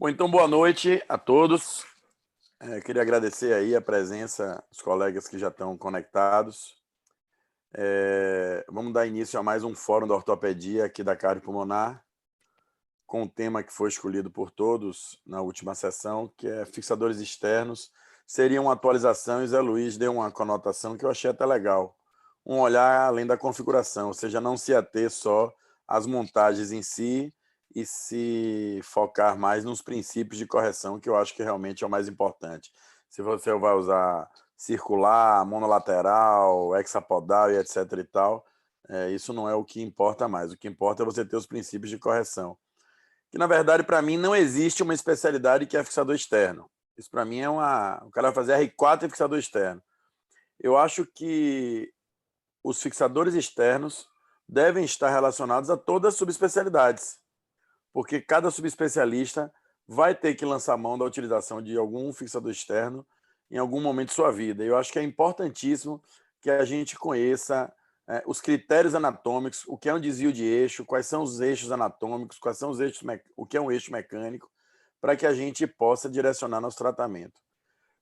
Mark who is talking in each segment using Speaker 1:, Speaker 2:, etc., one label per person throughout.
Speaker 1: Bom, então boa noite a todos. Queria agradecer aí a presença dos colegas que já estão conectados. Vamos dar início a mais um fórum da ortopedia aqui da Cardiopulmonar, com o tema que foi escolhido por todos na última sessão, que é fixadores externos. Seria uma atualização e Zé Luiz deu uma conotação que eu achei até legal. Um olhar além da configuração, ou seja, não se ater só às montagens em si, e se focar mais nos princípios de correção, que eu acho que realmente é o mais importante. Se você vai usar circular, monolateral, hexapodal e etc e tal, isso não é o que importa mais. O que importa é você ter os princípios de correção. Que, na verdade, para mim, não existe uma especialidade que é fixador externo. Isso, para mim, o cara vai fazer R4 e fixador externo. Eu acho que os fixadores externos devem estar relacionados a todas as subespecialidades, porque cada subespecialista vai ter que lançar mão da utilização de algum fixador externo em algum momento de sua vida. Eu acho que é importantíssimo que a gente conheça os critérios anatômicos, o que é um desvio de eixo, quais são os eixos anatômicos, quais são os eixos, o que é um eixo mecânico, para que a gente possa direcionar nosso tratamento.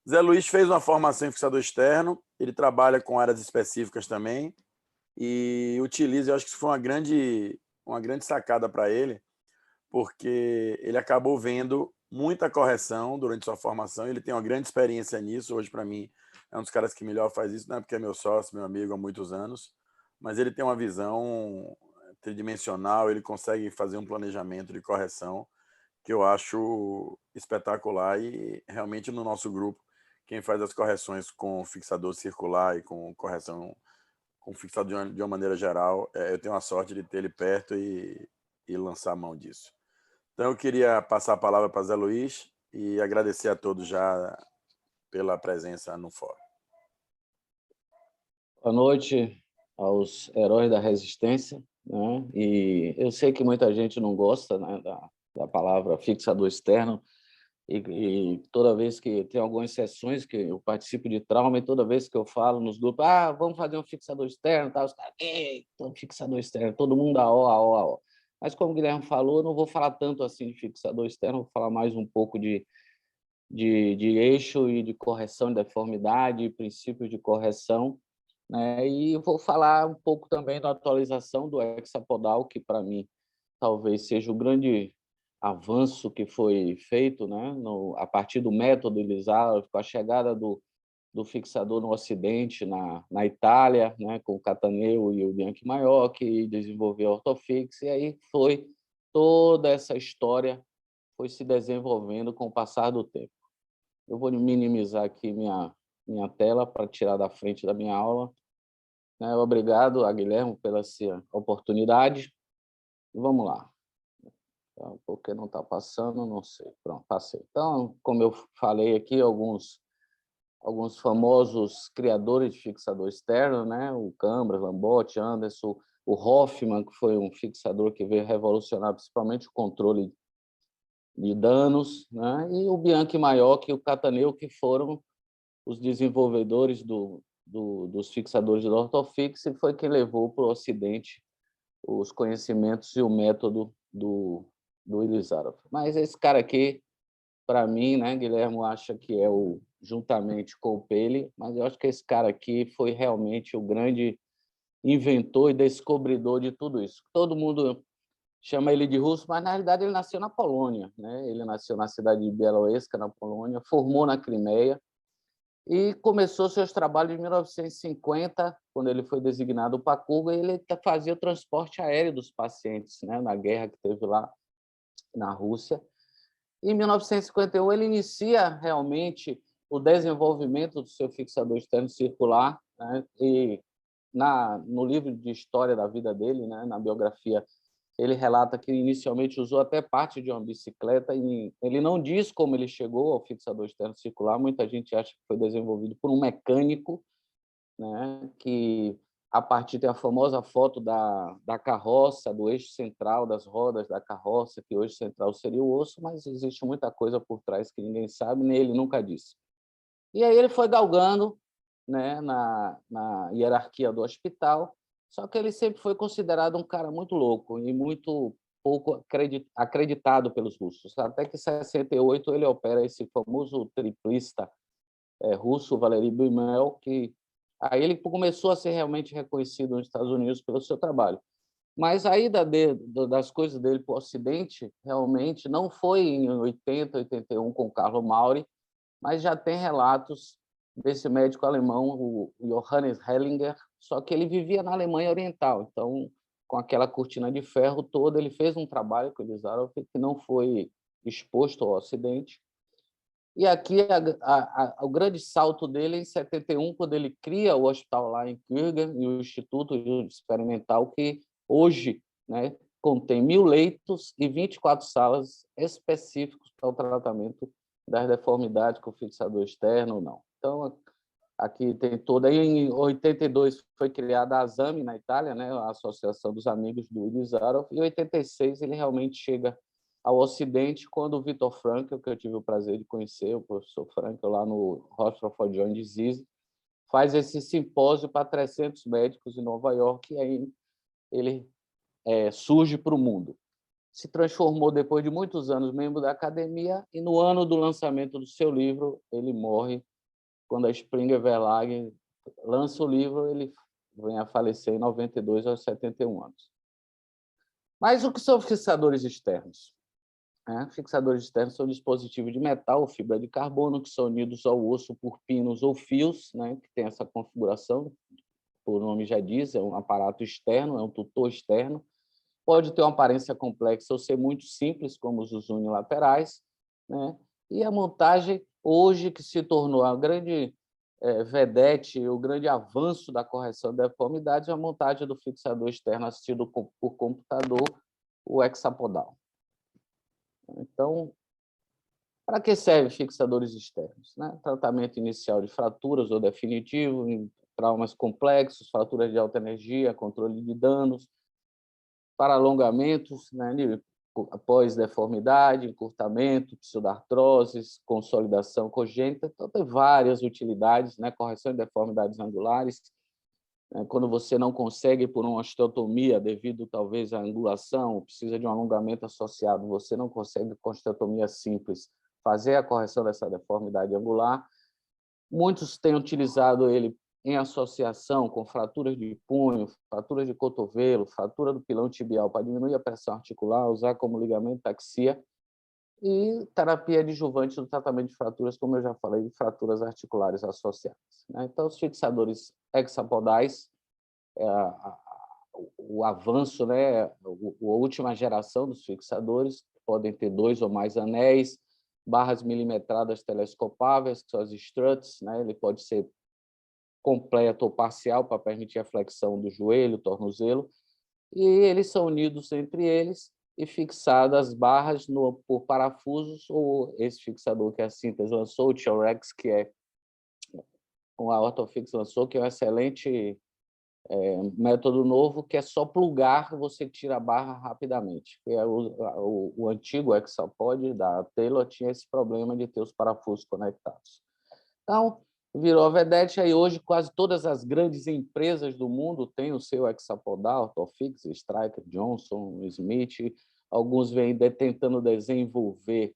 Speaker 1: Zé Luiz fez uma formação em fixador externo, ele trabalha com áreas específicas também e utiliza, eu acho que isso foi uma grande sacada para ele, porque ele acabou vendo muita correção durante sua formação, ele tem uma grande experiência nisso, hoje para mim é um dos caras que melhor faz isso, não é porque é meu sócio, meu amigo há muitos anos, mas ele tem uma visão tridimensional, ele consegue fazer um planejamento de correção que eu acho espetacular e realmente no nosso grupo, quem faz as correções com fixador circular e com correção com fixador de uma maneira geral, eu tenho a sorte de ter ele perto e lançar a mão disso. Então, eu queria passar a palavra para Zé Luiz e agradecer a todos já pela presença no fórum.
Speaker 2: Boa noite aos heróis da resistência, né? E eu sei que muita gente não gosta, né, da palavra fixador externo, e toda vez que tem algumas sessões que eu participo de trauma, e toda vez que eu falo nos grupos, vamos fazer um fixador externo, tá? Os caras, eita, fixador externo, todo mundo a ó. Mas como o Guilherme falou, eu não vou falar tanto assim de fixador externo, vou falar mais um pouco de eixo e de correção de deformidade, princípios de correção, né? E vou falar um pouco também da atualização do hexapodal, que para mim talvez seja o grande avanço que foi feito, né, a partir do método Elisarov, com a chegada do fixador no Ocidente, na Itália, né, com o Cataneo e o Bianchi Maior, que desenvolveu a Orthofix, e aí foi toda essa história foi se desenvolvendo com o passar do tempo. Eu vou minimizar aqui minha tela para tirar da frente da minha aula. Obrigado a Guilherme pela essa oportunidade. E vamos lá. Por que não está passando? Não sei. Pronto, passei. Então, como eu falei aqui, alguns famosos criadores de fixador externo, né? O Cambra, Lambotti, Anderson, o Hoffman, que foi um fixador que veio revolucionar principalmente o controle de danos, né? E o Bianchi Maior e o Cataneo, que foram os desenvolvedores dos fixadores de Orthofix, e foi quem levou para o Ocidente os conhecimentos e o método do Elisarov. Mas esse cara aqui, para mim, né, Guilherme acha que é juntamente com o Pele, mas eu acho que esse cara aqui foi realmente o grande inventor e descobridor de tudo isso. Todo mundo chama ele de russo, mas na realidade ele nasceu na Polônia, né? Ele nasceu na cidade de Bielorzeska, na Polônia, formou na Crimeia e começou seus trabalhos em 1950, quando ele foi designado Pacuga, e ele fazia o transporte aéreo dos pacientes, né, na guerra que teve lá na Rússia. Em 1951, ele inicia realmente o desenvolvimento do seu fixador externo circular, né, e no livro de história da vida dele, né, na biografia, ele relata que inicialmente usou até parte de uma bicicleta, e ele não diz como ele chegou ao fixador externo circular. Muita gente acha que foi desenvolvido por um mecânico, né, que a partir tem a famosa foto da carroça, do eixo central, das rodas da carroça, que o eixo central seria o osso, mas existe muita coisa por trás que ninguém sabe, nem ele nunca disse. E aí ele foi galgando, né, na hierarquia do hospital, só que ele sempre foi considerado um cara muito louco e muito pouco acreditado pelos russos. Até que em 68 ele opera esse famoso triplista russo, Valery Brumel, que aí ele começou a ser realmente reconhecido nos Estados Unidos pelo seu trabalho. Mas a ida das coisas dele para o Ocidente realmente não foi em 80, 81 com Carlo Mauri, mas já tem relatos desse médico alemão, o Johannes Hellinger, só que ele vivia na Alemanha Oriental, então, com aquela cortina de ferro toda, ele fez um trabalho com o Elizarov que não foi exposto ao Ocidente. E aqui o grande salto dele é em 71, quando ele cria o hospital lá em Kürgen, e o Instituto Experimental, que hoje, né, contém 1.000 leitos e 24 salas específicos para o tratamento das deformidades com fixador externo ou não. Então, aqui tem toda. Aí, em 82 foi criada a ASAMI na Itália, né, a Associação dos Amigos do Elizarov, e em 86 ele realmente chega ao Ocidente, quando o Viktor Frankl, que eu tive o prazer de conhecer, o professor Frankl, lá no Hospital for Joint Disease, faz esse simpósio para 300 médicos em Nova York, e aí ele surge para o mundo. Se transformou, depois de muitos anos, membro da academia, e no ano do lançamento do seu livro, ele morre, quando a Springer Verlag lança o livro, ele vem a falecer em 92, aos 71 anos. Mas o que são fixadores externos? Fixadores externos são dispositivos de metal ou fibra de carbono que são unidos ao osso por pinos ou fios, né, que tem essa configuração, o nome já diz, é um aparato externo, é um tutor externo. Pode ter uma aparência complexa ou ser muito simples, como os unilaterais, né? E a montagem, hoje, que se tornou a grande vedete, o grande avanço da correção de deformidades, é a montagem do fixador externo assistido por computador, o hexapodal. Então, para que servem fixadores externos? Tratamento inicial de fraturas ou definitivo, em traumas complexos, fraturas de alta energia, controle de danos, para alongamentos, após deformidade, encurtamento, pseudartroses, consolidação congênita. Então, tem várias utilidades, correção de deformidades angulares, quando você não consegue, por uma osteotomia, devido talvez à angulação, precisa de um alongamento associado, você não consegue, com osteotomia simples, fazer a correção dessa deformidade angular. Muitos têm utilizado ele em associação com fraturas de punho, fraturas de cotovelo, fratura do pilão tibial, para diminuir a pressão articular, usar como ligamento taxia, e terapia adjuvante do tratamento de fraturas, como eu já falei, de fraturas articulares associadas. Então, os fixadores hexapodais, o avanço, a última geração dos fixadores, podem ter 2 ou mais anéis, barras milimetradas telescopáveis, que são as struts, ele pode ser completo ou parcial para permitir a flexão do joelho, tornozelo, e eles são unidos entre eles e fixadas as barras por parafusos, ou esse fixador que a Synthes lançou, o T-Rex, que é a Orthofix lançou, que é um excelente método novo, que é só plugar, você tira a barra rapidamente. O antigo Hexapod da Taylor tinha esse problema de ter os parafusos conectados. Então, virou a vedete, aí hoje quase todas as grandes empresas do mundo têm o seu hexapodal, Orthofix, Stryker, Johnson, Smith, alguns vêm tentando desenvolver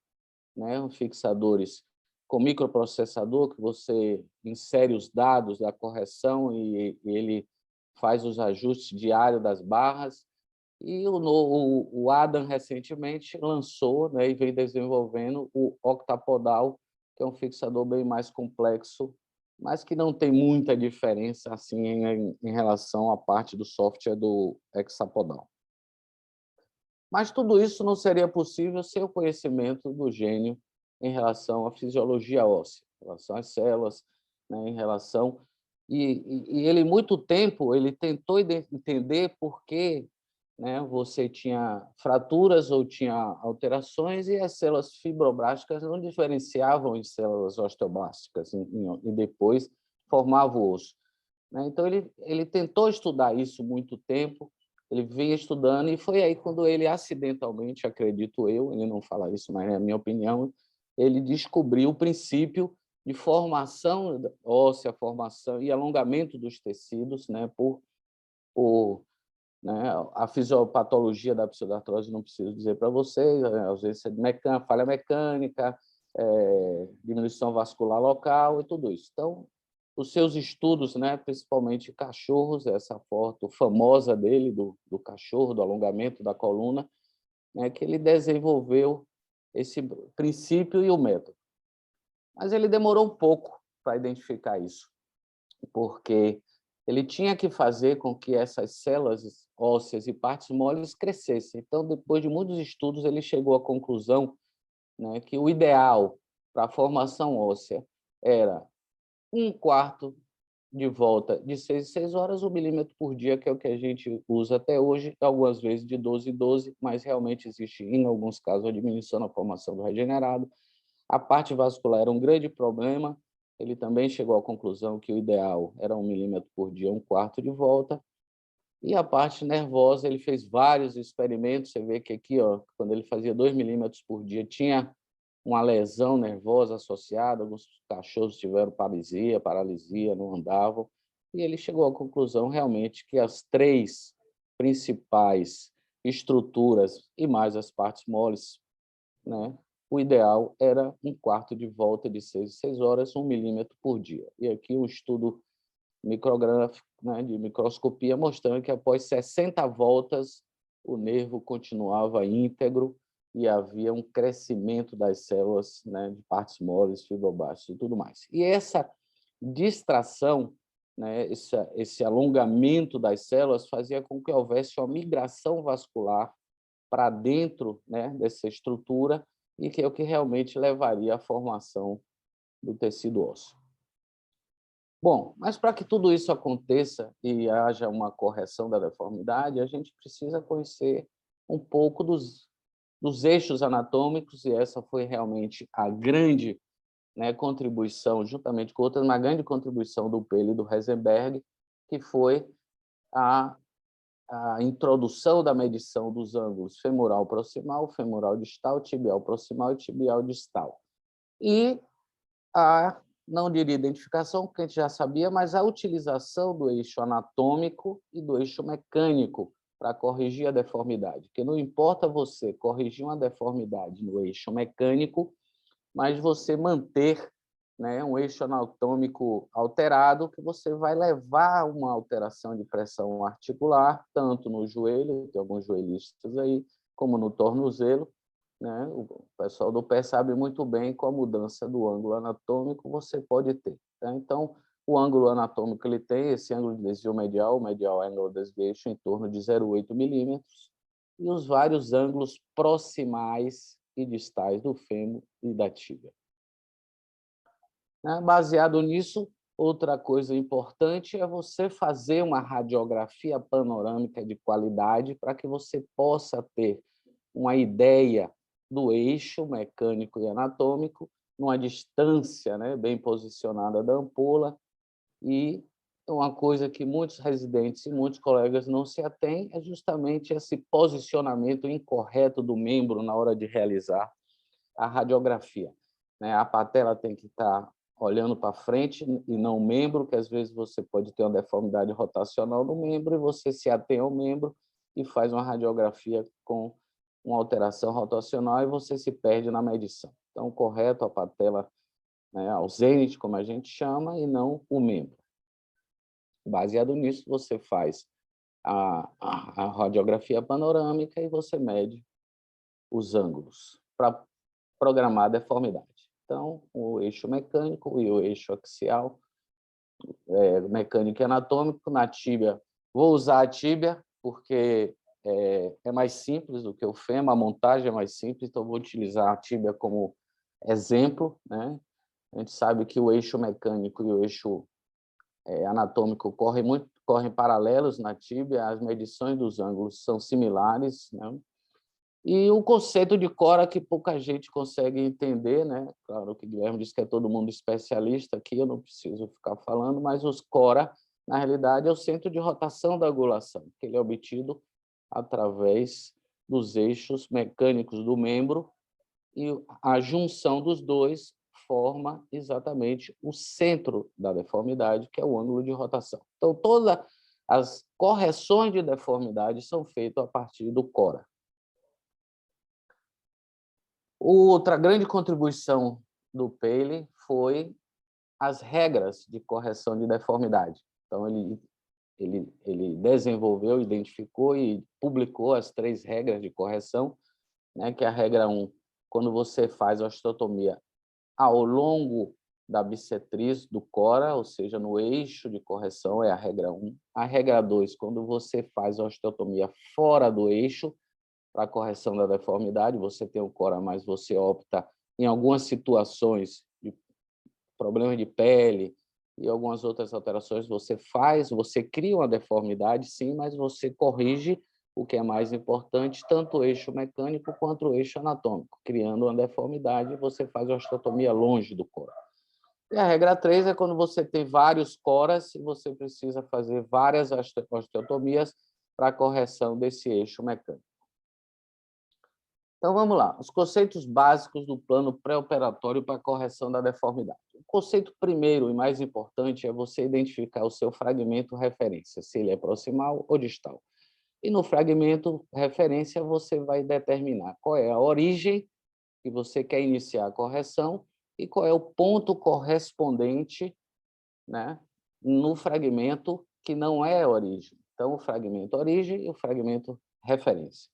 Speaker 2: fixadores com microprocessador, que você insere os dados da correção e ele faz os ajustes diários das barras. E o Adam, recentemente, lançou e vem desenvolvendo o octapodal, que é um fixador bem mais complexo, mas que não tem muita diferença assim em relação à parte do software do hexapodal. Mas tudo isso não seria possível sem o conhecimento do gênio em relação à fisiologia óssea, em relação às células, em relação... E ele, muito tempo, ele tentou entender por que você tinha fraturas ou tinha alterações e as células fibroblásticas não diferenciavam em células osteoblásticas e depois formavam o osso. Então, ele tentou estudar isso muito tempo, ele vinha estudando, e foi aí quando ele acidentalmente, acredito eu, ele não fala isso, mas é a minha opinião, ele descobriu o princípio de formação óssea, formação e alongamento dos tecidos por né? A fisiopatologia da pseudartrose não preciso dizer para vocês, ausência de falha mecânica, diminuição vascular local e tudo isso. Então, os seus estudos, né, principalmente cachorros, essa foto famosa dele, do cachorro, do alongamento da coluna, né, que ele desenvolveu esse princípio e o método. Mas ele demorou um pouco para identificar isso, porque ele tinha que fazer com que essas células ósseas e partes moles crescessem. Então, depois de muitos estudos, ele chegou à conclusão, né, que o ideal para a formação óssea era 1/4 de volta de 6 em 6 horas, 1 milímetro por dia, que é o que a gente usa até hoje, algumas vezes de 12 em 12, mas realmente existe, em alguns casos, a diminuição na formação do regenerado. A parte vascular era um grande problema, ele também chegou à conclusão que o ideal era 1 milímetro por dia, 1/4 de volta. E a parte nervosa, ele fez vários experimentos, você vê que aqui, ó, quando ele fazia 2 milímetros por dia, tinha uma lesão nervosa associada, alguns cachorros tiveram paralisia, não andavam, e ele chegou à conclusão realmente que as 3 principais estruturas e mais as partes moles, né, o ideal era 1/4 de volta de 6 em 6 horas, 1 milímetro por dia. E aqui um estudo micrográfico, né, de microscopia, mostrando que após 60 voltas o nervo continuava íntegro e havia um crescimento das células, né, de partes moles, fibroblastos e tudo mais. E essa distração, né, esse alongamento das células fazia com que houvesse uma migração vascular para dentro, né, dessa estrutura, e que é o que realmente levaria à formação do tecido ósseo. Bom, mas para que tudo isso aconteça e haja uma correção da deformidade, a gente precisa conhecer um pouco dos eixos anatômicos, e essa foi realmente a grande, né, contribuição, juntamente com outras, uma grande contribuição do Pele e do Heisenberg, que foi a introdução da medição dos ângulos femoral proximal, femoral distal, tibial proximal e tibial distal. E a, não diria identificação, porque a gente já sabia, mas a utilização do eixo anatômico e do eixo mecânico para corrigir a deformidade. Porque não importa você corrigir uma deformidade no eixo mecânico, mas você manter, né, um eixo anatômico alterado, que você vai levar uma alteração de pressão articular, tanto no joelho, tem alguns joelhistas aí, como no tornozelo, né? O pessoal do pé sabe muito bem com a mudança do ângulo anatômico você pode ter. Tá? Então, o ângulo anatômico ele tem esse ângulo de desvio medial, o medial angle deviation, em torno de 0,8 milímetros, e os vários ângulos proximais e distais do fêmur e da tíbia. Baseado nisso, outra coisa importante é você fazer uma radiografia panorâmica de qualidade para que você possa ter uma ideia do eixo mecânico e anatômico, numa distância, né, bem posicionada da ampola. E uma coisa que muitos residentes e muitos colegas não se atêm é justamente esse posicionamento incorreto do membro na hora de realizar a radiografia. A patela tem que estar olhando para frente e não o membro, que às vezes você pode ter uma deformidade rotacional no membro e você se atém ao membro e faz uma radiografia com uma alteração rotacional e você se perde na medição. Então, correto, a patela, né, ao zênite, como a gente chama, e não o membro. Baseado nisso, você faz a radiografia panorâmica e você mede os ângulos para programar a deformidade. Então, o eixo mecânico e o eixo axial, mecânico e anatômico, na tíbia. Vou usar a tíbia porque é mais simples do que o fêmur, a montagem é mais simples, então vou utilizar a tíbia como exemplo, né? A gente sabe que o eixo mecânico e o eixo anatômico correm paralelos na tíbia, as medições dos ângulos são similares, né? E o conceito de cora que pouca gente consegue entender, né? Claro que o Guilherme disse que é todo mundo especialista aqui, eu não preciso ficar falando, mas os cora, na realidade, é o centro de rotação da angulação, que ele é obtido através dos eixos mecânicos do membro, e a junção dos dois forma exatamente o centro da deformidade, que é o ângulo de rotação. Então, toda as correções de deformidade são feitas a partir do CORA. Outra grande contribuição do Paley foi as regras de correção de deformidade. Então, ele desenvolveu, identificou e publicou as 3 regras de correção, né, que é a regra 1, quando você faz a osteotomia ao longo da bissetriz do CORA, ou seja, no eixo de correção, é a regra 1. A regra 2, quando você faz a osteotomia fora do eixo, para a correção da deformidade, você tem o CORA, mas você opta, em algumas situações de problemas de pele e algumas outras alterações, você cria uma deformidade, sim, mas você corrige o que é mais importante, tanto o eixo mecânico quanto o eixo anatômico. Criando uma deformidade, você faz a osteotomia longe do CORA. E a regra 3 é quando você tem vários CORAs e você precisa fazer várias osteotomias para a correção desse eixo mecânico. Então, vamos lá. Os conceitos básicos do plano pré-operatório para a correção da deformidade. O conceito primeiro e mais importante é você identificar o seu fragmento referência, se ele é proximal ou distal. E no fragmento referência, você vai determinar qual é a origem que você quer iniciar a correção e qual é o ponto correspondente, né, no fragmento que não é a origem. Então, o fragmento origem e o fragmento referência.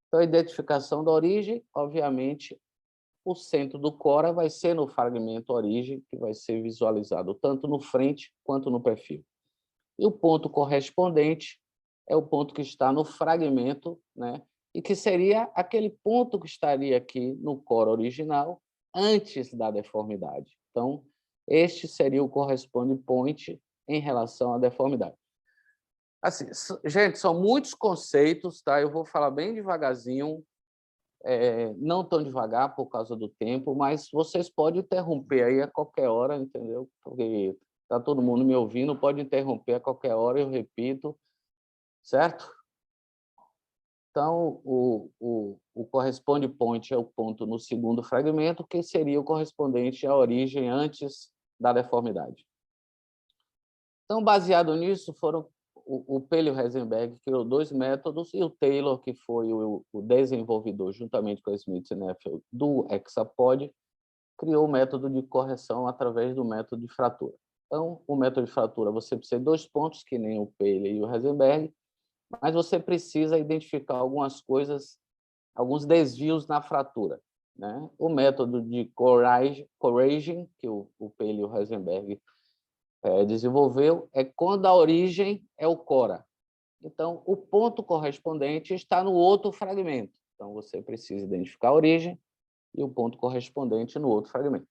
Speaker 2: Então, a identificação da origem, obviamente, o centro do CORA vai ser no fragmento origem, que vai ser visualizado tanto no frente quanto no perfil. E o ponto correspondente é o ponto que está no fragmento, né? E que seria aquele ponto que estaria aqui no CORA original antes da deformidade. Então, este seria o corresponding point em relação à deformidade. Assim, gente, são muitos conceitos, tá? Eu vou falar bem devagarzinho, não tão devagar por causa do tempo, mas vocês podem interromper aí a qualquer hora, entendeu? Porque está todo mundo me ouvindo, pode interromper a qualquer hora, eu repito, certo? Então, o corresponding point é o ponto no segundo fragmento, que seria o correspondente à origem antes da deformidade. Então, baseado nisso, o Paley Rosenberg criou 2 métodos e o Taylor, que foi o desenvolvedor, juntamente com a Smith Neffel, do Hexapod, criou o método de correção através do método de fratura. Então, o método de fratura, você precisa de 2 pontos, que nem o Paley e o Rosenberg, mas você precisa identificar algumas coisas, alguns desvios na fratura, né? O método de corriging, que o Paley e o Rosenberg desenvolveu, é quando a origem é o CORA. Então, o ponto correspondente está no outro fragmento. Então, você precisa identificar a origem e o ponto correspondente no outro fragmento.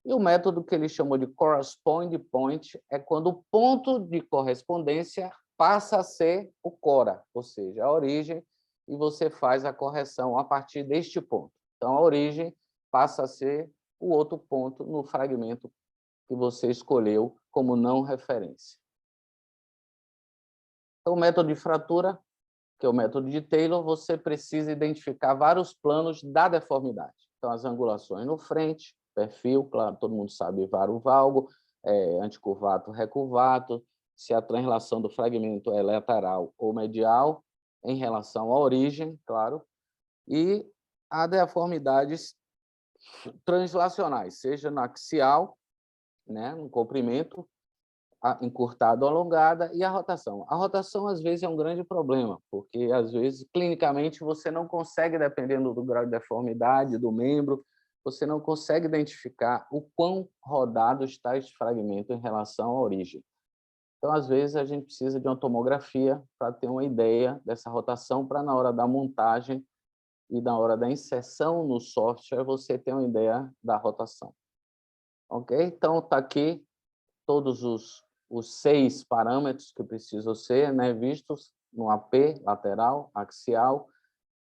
Speaker 2: E o método que ele chamou de corresponding point é quando o ponto de correspondência passa a ser o CORA, ou seja, a origem, e você faz a correção a partir deste ponto. Então, a origem passa a ser o outro ponto no fragmento que você escolheu como não referência. Então, o método de fratura, que é o método de Taylor, você precisa identificar vários planos da deformidade. Então, as angulações no frente, perfil, claro, todo mundo sabe, varo-valgo, anticurvato, recurvato, se a translação do fragmento é lateral ou medial, em relação à origem, claro, e a deformidades translacionais, seja na axial, né, no comprimento, encurtada ou alongada, e a rotação. A rotação, às vezes, é um grande problema, porque, às vezes, clinicamente, você não consegue, dependendo do grau de deformidade do membro, você não consegue identificar o quão rodado está este fragmento em relação à origem. Então, às vezes, a gente precisa de uma tomografia para ter uma ideia dessa rotação, para, na hora da montagem e na hora da inserção no software, você ter uma ideia da rotação. Ok? Então, está aqui todos os 6 parâmetros que precisam ser, né, vistos no AP, lateral, axial.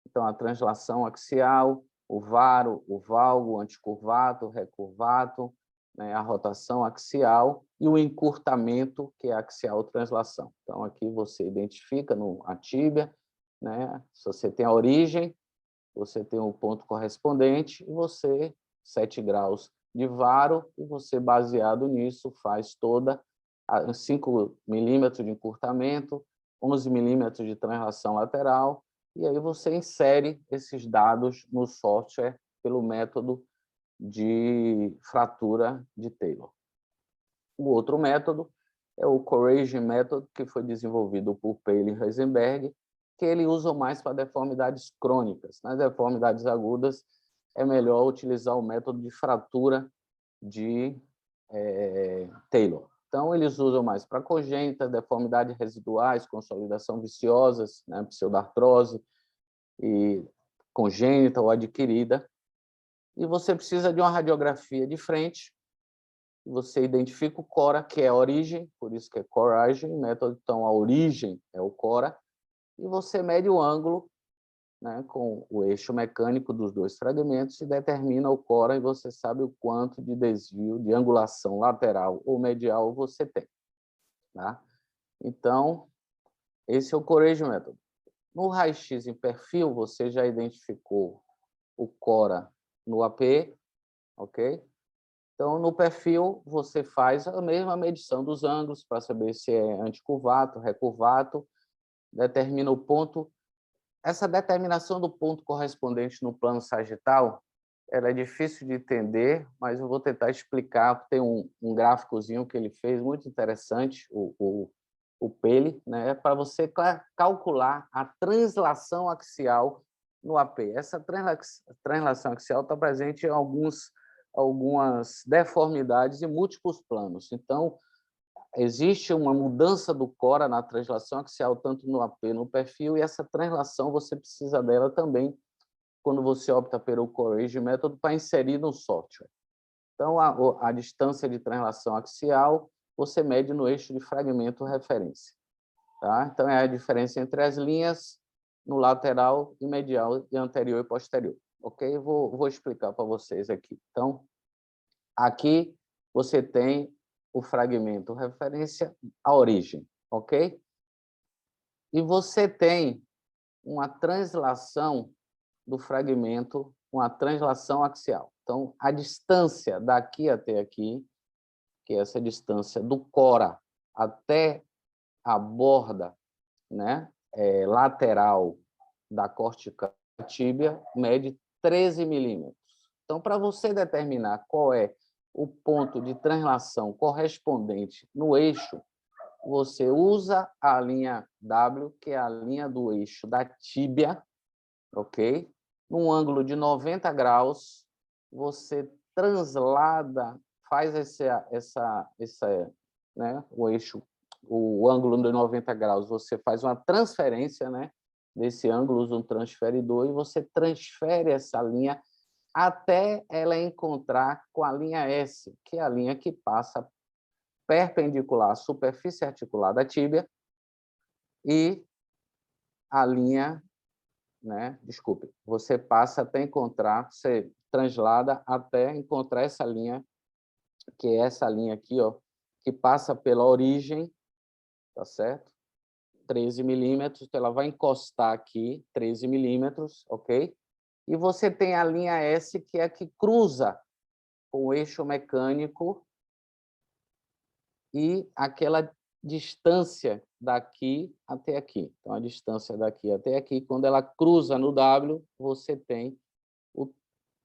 Speaker 2: Então, a translação axial, o varo, o valgo, o anticurvato, o recurvato, né, a rotação axial e o encurtamento, que é a axial translação. Então, aqui você identifica a tíbia, né, se você tem a origem, você tem o ponto correspondente e você, 7 graus de varo, e você, baseado nisso, faz toda 5 milímetros de encurtamento, 11 milímetros de translação lateral, e aí você insere esses dados no software pelo método de fratura de Taylor. O outro método é o Corriging Method, que foi desenvolvido por Paley e Heisenberg, que ele usa mais para deformidades crônicas. Nas deformidades agudas, é melhor utilizar o método de fratura de Taylor. Então, eles usam mais para congênitas, deformidades residuais, consolidação viciosas, né, pseudartrose, e congênita ou adquirida. E você precisa de uma radiografia de frente. Você identifica o CORA, que é a origem, por isso que é Corriging Method. Então, a origem é o CORA. E você mede o ângulo, né, com o eixo mecânico dos dois fragmentos e determina o CORA, e você sabe o quanto de desvio, de angulação lateral ou medial você tem. Tá? Então, esse é o Corriging Method. No raio-x em perfil, você já identificou o CORA no AP, ok? Então, no perfil, você faz a mesma medição dos ângulos para saber se é anticurvato, recurvato, determina o ponto. Essa determinação do ponto correspondente no plano sagital, ela é difícil de entender, mas eu vou tentar explicar. Tem um gráficozinho que ele fez, muito interessante, o Paley, né, para você calcular a translação axial no AP. Essa translação axial está presente em algumas deformidades em múltiplos planos. Então, existe uma mudança do CORA na translação axial, tanto no AP, no perfil, e essa translação você precisa dela também quando você opta pelo Corriging Method para inserir no software. Então, a distância de translação axial você mede no eixo de fragmento referência. Tá? Então, é a diferença entre as linhas no lateral e medial, e anterior e posterior. Ok? Vou explicar para vocês aqui. Então, aqui você tem o fragmento referência à origem, ok? E você tem uma translação do fragmento, uma translação axial. Então, a distância daqui até aqui, que é essa distância do CORA até a borda, né, lateral da cortical tíbia, mede 13 milímetros. Então, para você determinar qual é o ponto de translação correspondente no eixo, você usa a linha W, que é a linha do eixo da tíbia, ok? Num ângulo de 90 graus, você translada, faz né, o eixo, o ângulo de 90 graus, você faz uma transferência, né, desse ângulo, usa um transferidor, e você transfere essa linha até ela encontrar com a linha S, que é a linha que passa perpendicular à superfície articular da tíbia, e a linha, né, desculpe, você passa até encontrar, você translada até encontrar essa linha, que é essa linha aqui, ó, que passa pela origem, tá certo? 13 milímetros, então ela vai encostar aqui, 13 milímetros, ok? E você tem a linha S, que é a que cruza com o eixo mecânico, e aquela distância daqui até aqui. Então, a distância daqui até aqui, quando ela cruza no W, você tem o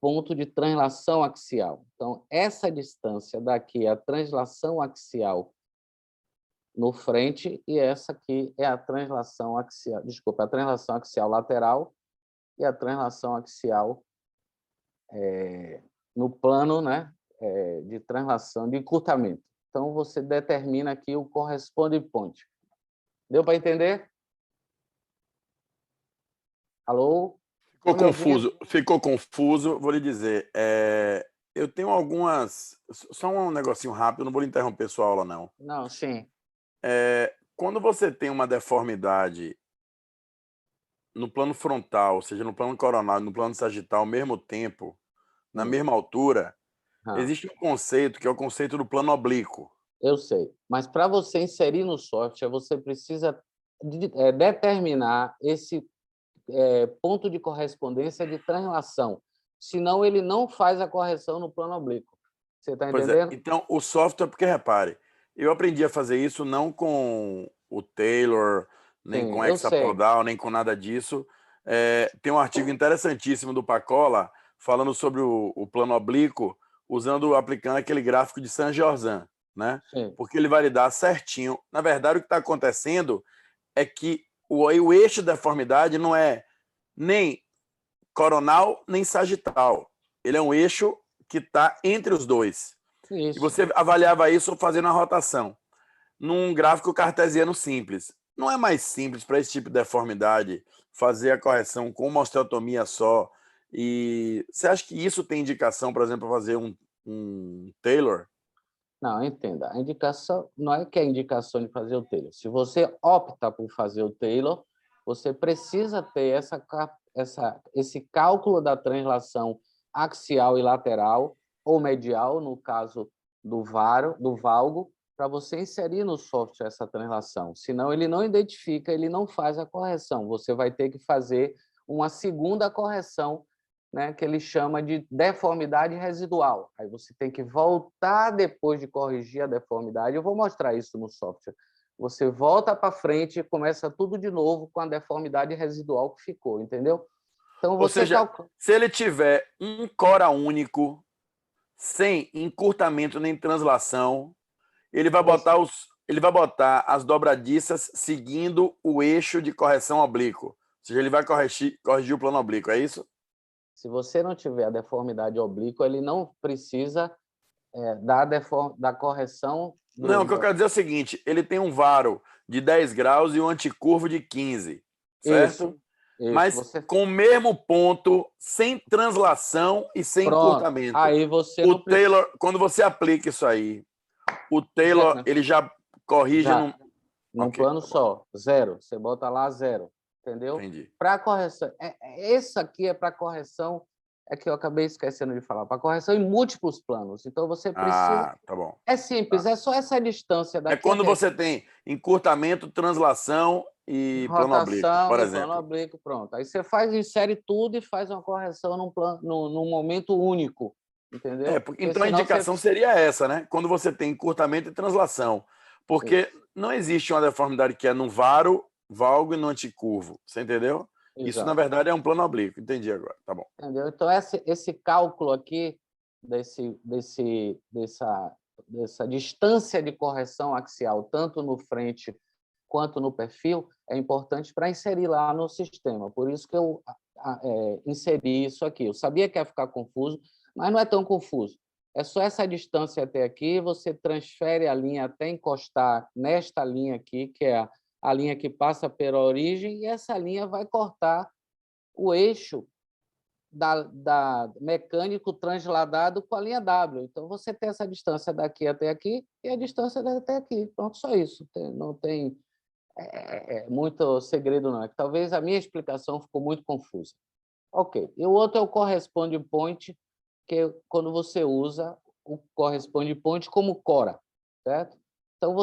Speaker 2: ponto de translação axial. Então, essa distância daqui é a translação axial no frente, e essa aqui é a translação axial, desculpa, a translação axial lateral e a translação axial no plano, né, de translação, de encurtamento. Então, você determina aqui o corresponding point. Deu para entender? Alô?
Speaker 1: Ficou
Speaker 2: Estão me ouvindo?
Speaker 1: confuso, ficou confuso. Vou lhe dizer, eu tenho algumas... Só um negocinho rápido, não vou lhe interromper sua aula, não.
Speaker 2: Não, sim.
Speaker 1: Quando você tem uma deformidade no plano frontal, ou seja, no plano coronário, no plano sagital, ao mesmo tempo, na mesma altura,
Speaker 2: Ah,
Speaker 1: existe um conceito que é o conceito do plano oblíquo.
Speaker 2: eu sei. Mas para você inserir no software, você precisa determinar esse ponto de correspondência de translação. Senão, ele não faz a correção no plano oblíquo. Você está
Speaker 1: Pois é,
Speaker 2: entendendo?
Speaker 1: então o software, porque repare, Eu aprendi a fazer isso não com o Taylor, nem com
Speaker 2: Sim, eu sei.
Speaker 1: hexapodal, nem com nada disso. Tem um artigo interessantíssimo do Pacola falando sobre o plano oblíquo, aplicando aquele gráfico de Saint-Georges, né?
Speaker 2: Sim,
Speaker 1: Porque ele vai lhe dar certinho. Na verdade, o que está acontecendo é que o eixo da deformidade não é nem coronal nem sagital. Ele é um eixo que está entre os dois. E
Speaker 2: isso.
Speaker 1: você avaliava isso fazendo a rotação num gráfico cartesiano simples. Não é mais simples para esse tipo de deformidade fazer a correção com uma osteotomia só? E você acha que isso tem indicação, por exemplo, para fazer um Taylor?
Speaker 2: Não, entenda. A indicação não é que é a indicação de fazer o Taylor. Se você opta por fazer o Taylor, você precisa ter esse cálculo da translação axial e lateral, ou medial, no caso do valgo, para você inserir no software essa translação. Senão, ele não identifica, ele não faz a correção. Você vai ter que fazer uma segunda correção, né, que ele chama de deformidade residual. Aí você tem que voltar depois de corrigir a deformidade. Eu vou mostrar isso no software. Você volta para frente e começa tudo de novo com a deformidade residual que ficou, entendeu? Então
Speaker 1: Ou
Speaker 2: você
Speaker 1: seja,
Speaker 2: calcula.
Speaker 1: se ele tiver um cora único, sem encurtamento nem translação, ele vai botar as dobradiças seguindo o eixo de correção oblíquo. Ou seja, ele vai corrigir o plano oblíquo, é isso?
Speaker 2: Se você não tiver a deformidade oblíqua, ele não precisa da correção
Speaker 1: Não, o que eu quero dizer é o seguinte, ele tem um varo de 10 graus e um anticurvo de 15,
Speaker 2: Isso,
Speaker 1: certo?
Speaker 2: isso.
Speaker 1: Mas
Speaker 2: Você
Speaker 1: com o mesmo ponto, sem translação e sem
Speaker 2: pronto.
Speaker 1: encurtamento.
Speaker 2: Aí você
Speaker 1: O
Speaker 2: não precisa.
Speaker 1: Taylor, quando você aplica isso aí, o Taylor,
Speaker 2: Zero.
Speaker 1: ele já corrige
Speaker 2: Já.
Speaker 1: no...
Speaker 2: Num
Speaker 1: Ok,
Speaker 2: plano
Speaker 1: tá bom,
Speaker 2: só, zero. Você bota lá zero, entendeu?
Speaker 1: entendi.
Speaker 2: Para correção, esse aqui é para correção, é que eu acabei esquecendo de falar, para correção em múltiplos planos. Então você precisa,
Speaker 1: Ah, tá bom.
Speaker 2: é simples,
Speaker 1: Tá.
Speaker 2: é só essa distância
Speaker 1: É
Speaker 2: daqui
Speaker 1: quando
Speaker 2: até
Speaker 1: você
Speaker 2: aqui.
Speaker 1: tem encurtamento, translação e plano oblíquo,
Speaker 2: Rotação
Speaker 1: por
Speaker 2: e plano
Speaker 1: exemplo.
Speaker 2: oblíquo, pronto. Aí você faz, insere tudo e faz uma correção num momento único, entendeu? Porque
Speaker 1: Então a
Speaker 2: senão você.
Speaker 1: indicação seria essa, né? Quando você tem encurtamento e translação. Porque
Speaker 2: Isso,
Speaker 1: não existe uma deformidade que é no varo, valgo e no anticurvo. Você entendeu? Isso, na
Speaker 2: exato.
Speaker 1: verdade, é um plano oblíquo. Entendi agora. Tá bom.
Speaker 2: Entendeu? Então, esse cálculo aqui dessa distância de correção axial, tanto no frente quanto no perfil, é importante para inserir lá no sistema. Por isso que eu inseri isso aqui. Eu sabia que ia ficar confuso, mas não é tão confuso. É só essa distância até aqui, você transfere a linha até encostar nesta linha aqui, que é a linha que passa pela origem, e essa linha vai cortar o eixo da mecânico transladado com a linha W. Então, você tem essa distância daqui até aqui e a distância daqui até aqui. Pronto, só isso. Não tem muito segredo, não. É que talvez a minha explicação ficou muito confusa. Ok. E o outro é o corresponding point, que é quando você usa o corresponding point como cora, certo? Então,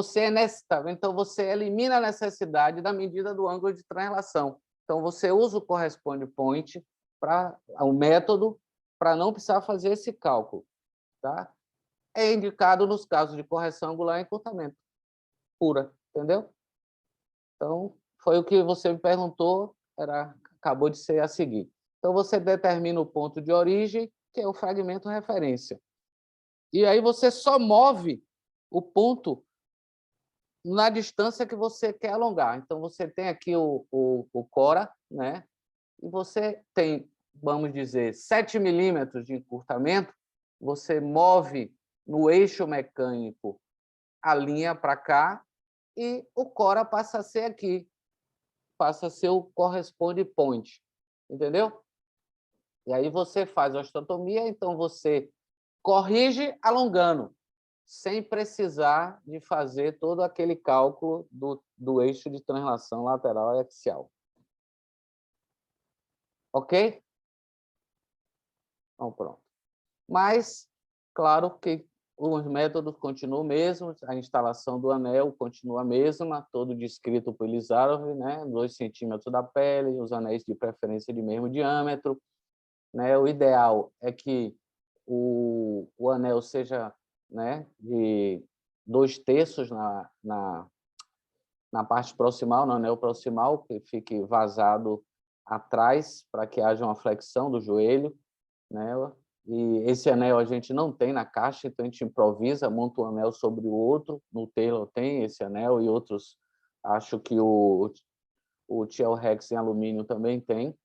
Speaker 2: tá vendo? Então, você elimina a necessidade da medida do ângulo de translação. Então, você usa o corresponding point para o método para não precisar fazer esse cálculo, tá? É indicado nos casos de correção angular e encurtamento pura, entendeu? Então, foi o que você me perguntou, acabou de ser a seguir. Então, você determina o ponto de origem, que é o fragmento referência. E aí você só move o ponto na distância que você quer alongar. Então, você tem aqui o cora, né? E você tem, vamos dizer, 7 milímetros de encurtamento, você move no eixo mecânico a linha para cá e o cora passa a ser aqui, passa a ser o corresponde point, entendeu? E aí você faz a osteotomia, então você corrige alongando, sem precisar de fazer todo aquele cálculo do eixo de translação lateral e axial. Ok? Então, pronto. Mas, claro que os métodos continuam mesmos, a instalação do anel continua a mesma, todo descrito por Elizarov, né? 2 centímetros da pele, os anéis de preferência de mesmo diâmetro, né? O ideal é que o anel seja, né, 2/3 na parte proximal, no anel proximal, que fique vazado atrás, para que haja uma flexão do joelho, né? E esse anel a gente não tem na caixa, então a gente improvisa, monta um anel sobre o outro. No Taylor tem esse anel e outros, acho que o TL-Rex em alumínio também tem.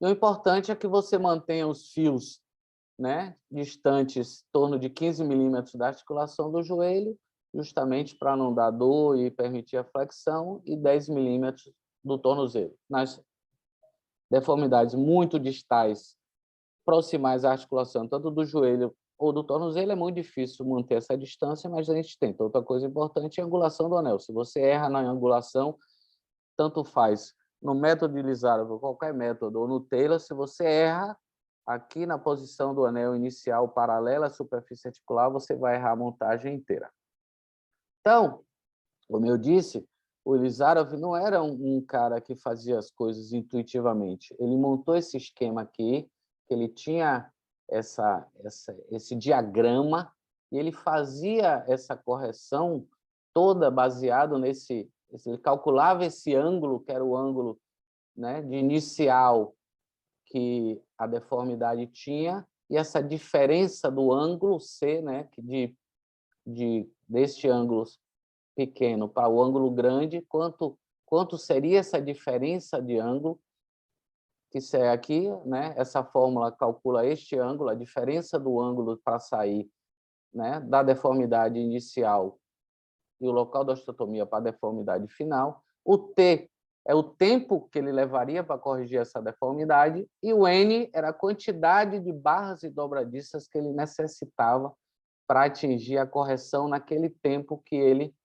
Speaker 2: E o importante é que você mantenha os fios, né, distantes, em torno de 15 milímetros da articulação do joelho, justamente para não dar dor e permitir a flexão, e 10 milímetros do tornozelo. Nas deformidades muito distais, proximais à articulação, tanto do joelho ou do tornozelo, é muito difícil manter essa distância, mas a gente tenta. Outra coisa importante é a angulação do anel. Se você erra na angulação, tanto faz no método de Lisarov, qualquer método, ou no Taylor, se você erra aqui na posição do anel inicial paralela à superfície articular, você vai errar a montagem inteira. Então, como eu disse, o Lisarov não era um cara que fazia as coisas intuitivamente. Ele montou esse esquema aqui, ele tinha esse diagrama, e ele fazia essa correção toda baseado nesse... Ele calculava esse ângulo, que era o ângulo, né, de inicial que a deformidade tinha, e essa diferença do ângulo C, né, deste ângulo pequeno para o ângulo grande, quanto seria essa diferença de ângulo, que isso é aqui, né? Essa fórmula calcula este ângulo, a diferença do ângulo para sair, né, da deformidade inicial e o local da osteotomia para a deformidade final. O T é o tempo que ele levaria para corrigir essa deformidade, e o N era a quantidade de barras e dobradiças que ele necessitava para atingir a correção naquele tempo que ele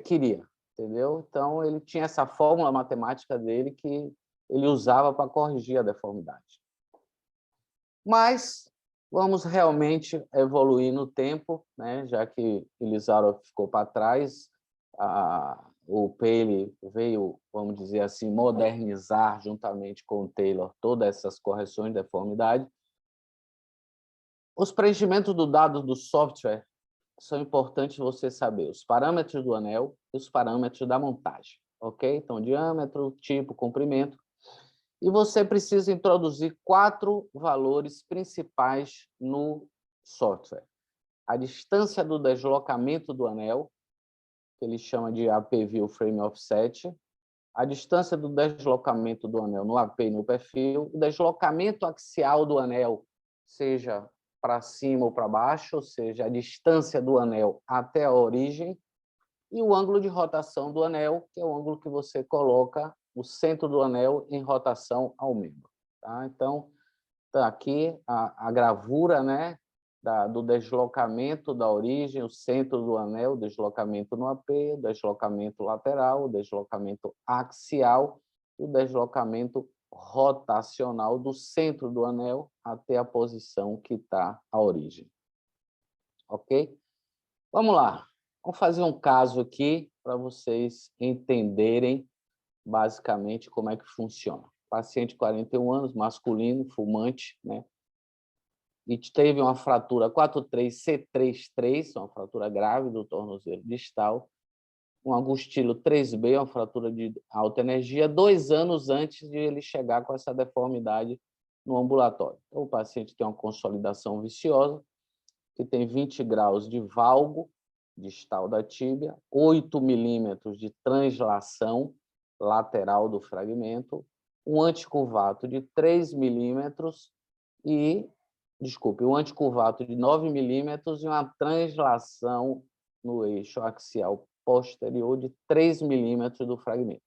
Speaker 2: queria, entendeu? Então, ele tinha essa fórmula matemática dele que ele usava para corrigir a deformidade. Mas vamos realmente evoluir no tempo, né? Já que Lisarov ficou para trás, o Paley veio, vamos dizer assim, modernizar juntamente com o Taylor todas essas correções de deformidade. Os preenchimentos do dado do software são importantes você saber os parâmetros do anel e os parâmetros da montagem, ok? Então, diâmetro, tipo, comprimento. E você precisa introduzir 4 valores principais no software. A distância do deslocamento do anel, que ele chama de APV, o Frame Offset, a distância do deslocamento do anel no AP e no perfil, o deslocamento axial do anel, seja para cima ou para baixo, ou seja, a distância do anel até a origem, e o ângulo de rotação do anel, que é o ângulo que você coloca o centro do anel em rotação ao membro. Tá? Então, tá aqui a gravura, né, do deslocamento da origem, o centro do anel, o deslocamento no AP, o deslocamento lateral, o deslocamento axial, o deslocamento rotacional do centro do anel até a posição que está a origem. Ok? Vamos lá. Vamos fazer um caso aqui para vocês entenderem basicamente como é que funciona. Paciente 41 anos, masculino, fumante, né? E teve uma fratura 4.3C3.3, uma fratura grave do tornozelo distal, um Agustilo 3B, uma fratura de alta energia, 2 anos antes de ele chegar com essa deformidade no ambulatório. Então, o paciente tem uma consolidação viciosa, que tem 20 graus de valgo distal da tíbia, 8 milímetros de translação lateral do fragmento, um anticurvato de 3 milímetros um anticurvato de 9 milímetros e uma translação no eixo axial posterior de 3 milímetros do fragmento.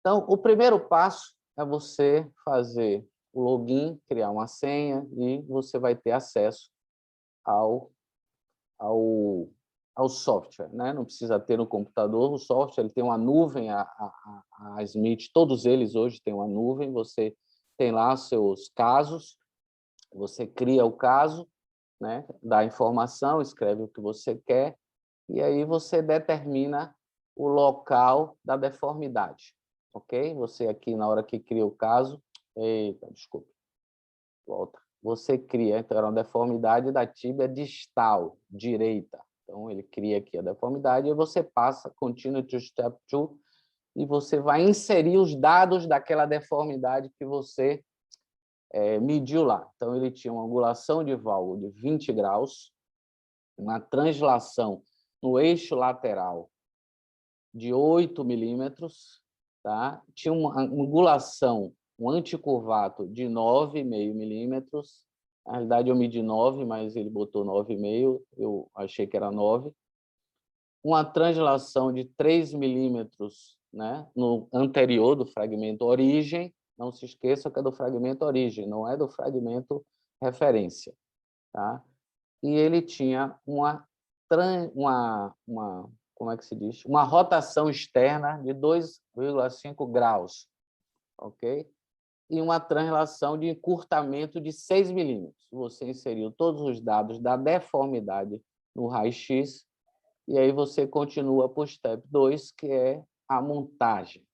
Speaker 2: Então, o primeiro passo é você fazer o login, criar uma senha, e você vai ter acesso ao software, né? Não precisa ter no computador, o software ele tem uma nuvem, a Smith, todos eles hoje têm uma nuvem, você tem lá seus casos, você cria o caso, né? Dá a informação, escreve o que você quer, e aí você determina o local da deformidade, ok? Você aqui, na hora que cria o caso, desculpa, volta. Você cria, então, era uma deformidade da tíbia distal, direita. Então, ele cria aqui a deformidade e você passa Continue to Step 2 e você vai inserir os dados daquela deformidade que você mediu lá. Então, ele tinha uma angulação de válvula de 20 graus, uma translação no eixo lateral de 8 milímetros, tá? Tinha uma angulação, um anticurvato de 9,5 milímetros. Na realidade, eu medi 9, mas ele botou 9,5, eu achei que era 9. Uma translação de 3 milímetros, né, no anterior do fragmento origem. Não se esqueça que é do fragmento origem, não é do fragmento referência. Tá? E ele tinha como é que se diz? Uma rotação externa de 2,5 graus, ok? E uma translação de encurtamento de 6 milímetros. Você inseriu todos os dados da deformidade no raio-x e aí você continua para o step 2, que é a montagem.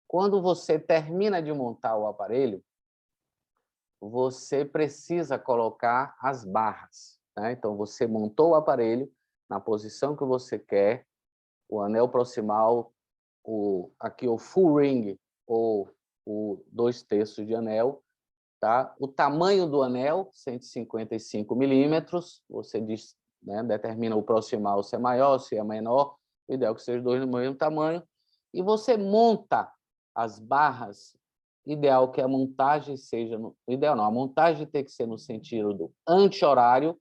Speaker 2: Quando você termina de montar o aparelho, você precisa colocar as barras, né? Então, você montou o aparelho na posição que você quer, o anel proximal, aqui o full ring, ou o 2/3 de anel, tá? O tamanho do anel, 155 milímetros, você diz, né, determina o proximal se é maior, se é menor, o ideal é que sejam dois do mesmo tamanho, e você monta as barras, ideal que a montagem seja, ideal não, a montagem tem que ser no sentido anti-horário,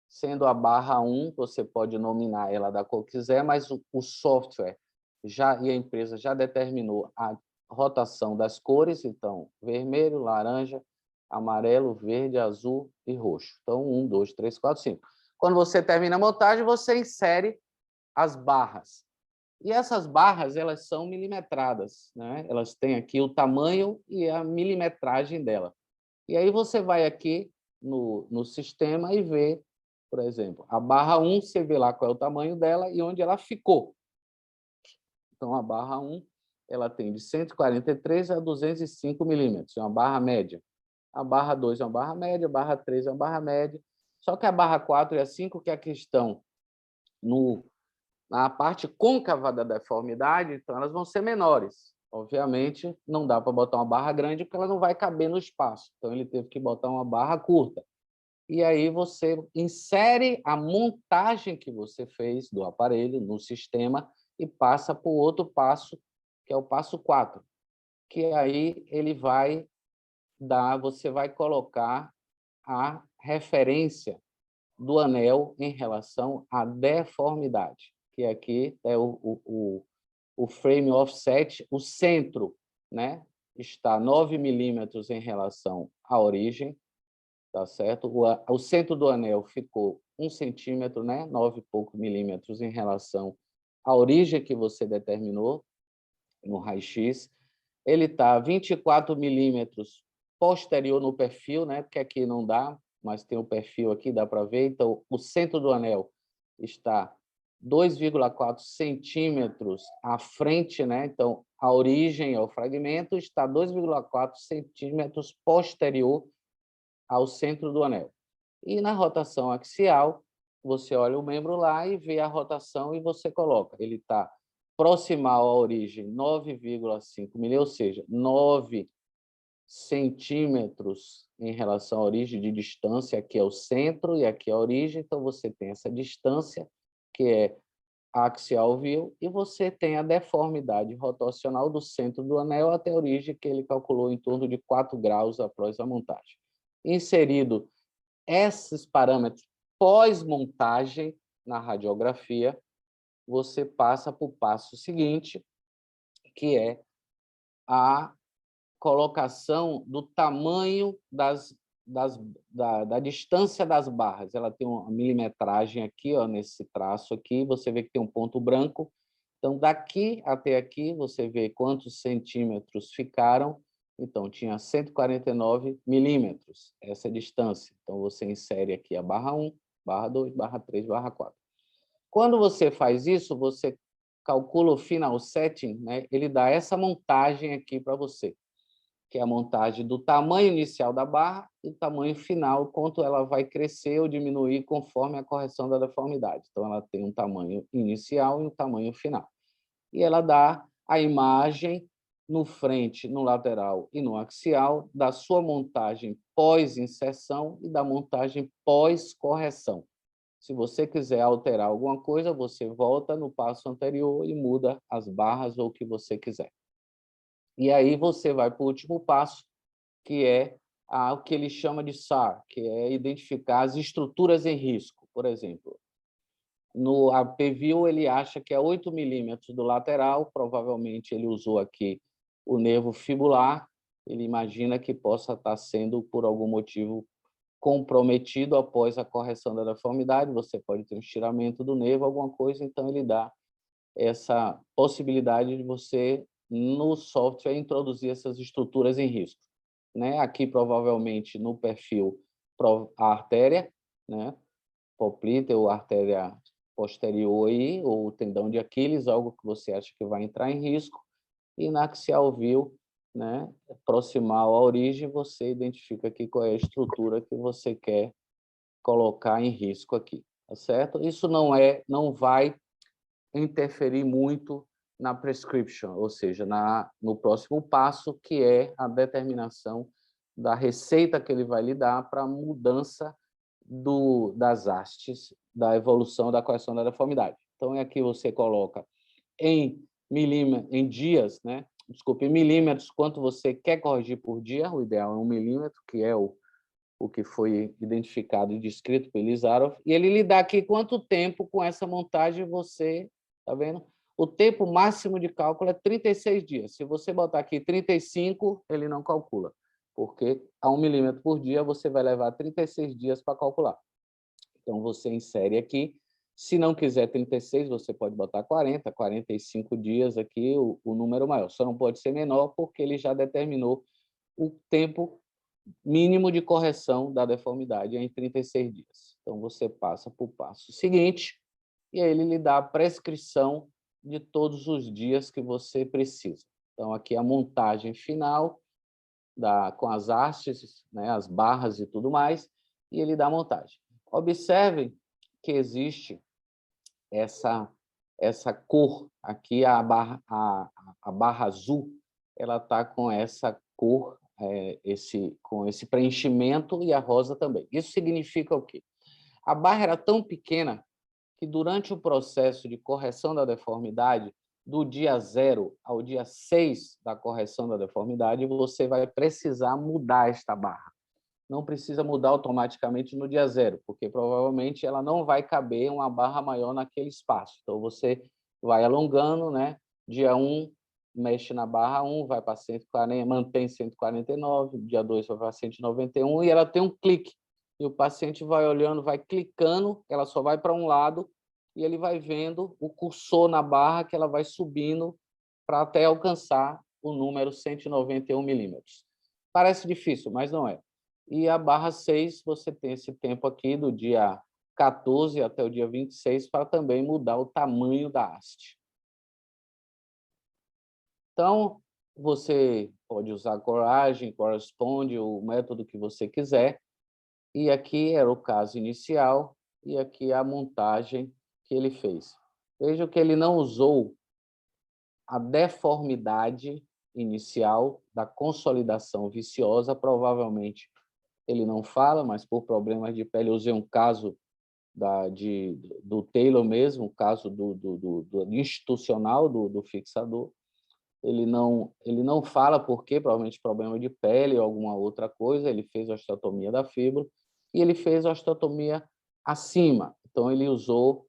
Speaker 2: sendo a barra 1, você pode nominar ela da cor que quiser, mas o software e a empresa já determinou a rotação das cores, então, vermelho, laranja, amarelo, verde, azul e roxo. Então, 1, 2, 3, 4, 5. Quando você termina a montagem, você insere as barras. E essas barras, elas são milimetradas, né? Elas têm aqui o tamanho e a milimetragem dela. E aí você vai aqui no sistema e vê, por exemplo, a barra 1, você vê lá qual é o tamanho dela e onde ela ficou. Então, a barra 1, ela tem de 143 a 205 milímetros, é uma barra média. A barra 2 é uma barra média, a barra 3 é uma barra média. Só que a barra 4 e a 5, que é a questão na parte côncava da deformidade, então elas vão ser menores. Obviamente, não dá para botar uma barra grande porque ela não vai caber no espaço. Então, ele teve que botar uma barra curta. E aí você insere a montagem que você fez do aparelho no sistema e passa para o outro passo, que é o passo 4, que aí ele vai você vai colocar a referência do anel em relação à deformidade, que aqui é o frame offset, o centro, né, está 9 milímetros em relação à origem, tá certo? O centro do anel ficou 1 centímetro, né, 9 e pouco milímetros em relação à origem que você determinou no raio-x. Ele está 24 milímetros posterior no perfil, né, porque aqui não dá, mas tem o perfil aqui, dá para ver. Então, o centro do anel está 2,4 centímetros à frente, né? Então, a origem ao fragmento está 2,4 centímetros posterior ao centro do anel. E na rotação axial, você olha o membro lá e vê a rotação e você coloca. Ele está proximal à origem 9,5 milímetros, ou seja, 9 centímetros em relação à origem de distância, aqui é o centro e aqui é a origem, então você tem essa distância, que é axial view, e você tem a deformidade rotacional do centro do anel até a origem, que ele calculou em torno de 4 graus após a montagem. Inserido esses parâmetros pós-montagem na radiografia, você passa para o passo seguinte, que é a colocação do tamanho da distância das barras. Ela tem uma milimetragem aqui, ó, nesse traço aqui, você vê que tem um ponto branco. Então, daqui até aqui, você vê quantos centímetros ficaram. Então, tinha 149 milímetros, essa distância. Então, você insere aqui a barra 1, barra 2, barra 3, barra 4. Quando você faz isso, você calcula o final setting, né? Ele dá essa montagem aqui para você. que é a montagem do tamanho inicial da barra e o tamanho final, quanto ela vai crescer ou diminuir conforme a correção da deformidade. Então, ela tem um tamanho inicial e um tamanho final. E ela dá a imagem no frente, no lateral e no axial da sua montagem pós-inserção e da montagem pós-correção. Se você quiser alterar alguma coisa, você volta no passo anterior e muda as barras ou o que você quiser. E aí você vai para o último passo, que é o que ele chama de SAR, que é identificar as estruturas em risco. Por exemplo, no APView, ele acha que é 8 milímetros do lateral, provavelmente ele usou aqui o nervo fibular, ele imagina que possa estar sendo, por algum motivo, comprometido após a correção da deformidade, você pode ter um estiramento do nervo, alguma coisa, então ele dá essa possibilidade de você, no software, introduzir essas estruturas em risco. Né? Aqui, provavelmente, no perfil, a artéria, né? Poplita ou artéria posterior aí, ou o tendão de Aquiles, algo que você acha que vai entrar em risco, e na axial view, né, proximal à origem, você identifica aqui qual é a estrutura que você quer colocar em risco aqui, tá certo? Isso não vai interferir muito na prescription, ou seja, no próximo passo, que é a determinação da receita que ele vai lhe dar para a mudança das hastes, da evolução da correção da deformidade. Então, aqui você coloca em dias, né? Desculpe, em milímetros, quanto você quer corrigir por dia, o ideal é 1 milímetro, que é o que foi identificado e descrito pelo Lizarov, e ele lhe dá aqui quanto tempo com essa montagem você, tá vendo? O tempo máximo de cálculo é 36 dias. Se você botar aqui 35, ele não calcula, porque a 1 milímetro por dia você vai levar 36 dias para calcular. Então, você insere aqui. Se não quiser 36, você pode botar 40, 45 dias aqui, o número maior. Só não pode ser menor, porque ele já determinou o tempo mínimo de correção da deformidade em 36 dias. Então, você passa para o passo seguinte, e aí ele lhe dá a prescrição de todos os dias que você precisa. Então, aqui a montagem final, com as hastes, né, as barras e tudo mais, e ele dá a montagem. Observem que existe essa cor aqui, a barra azul, ela está com essa cor, com esse preenchimento, e a rosa também. Isso significa o quê? A barra era tão pequena que, durante o processo de correção da deformidade, do dia 0 ao dia 6 da correção da deformidade, você vai precisar mudar esta barra. Não precisa mudar automaticamente no dia 0, porque provavelmente ela não vai caber uma barra maior naquele espaço. Então, você vai alongando, né? Dia 1, mexe na barra 1, vai para 140, mantém 149, dia 2 vai para 191, e ela tem um clique. E o paciente vai olhando, vai clicando, ela só vai para um lado, e ele vai vendo o cursor na barra, que ela vai subindo para até alcançar o número 191 milímetros. Parece difícil, mas não é. E a barra 6, você tem esse tempo aqui do dia 14 até o dia 26 para também mudar o tamanho da haste. Então, você pode usar Coragem, Corresponde, o método que você quiser. E aqui era o caso inicial, e aqui a montagem que ele fez. Veja que ele não usou a deformidade inicial da consolidação viciosa, provavelmente ele não fala, mas por problemas de pele, eu usei um caso do Taylor mesmo, o caso do institucional do fixador. Ele não fala por quê, provavelmente problema de pele ou alguma outra coisa. Ele fez osteotomia da fíbula e ele fez osteotomia acima. Então, ele usou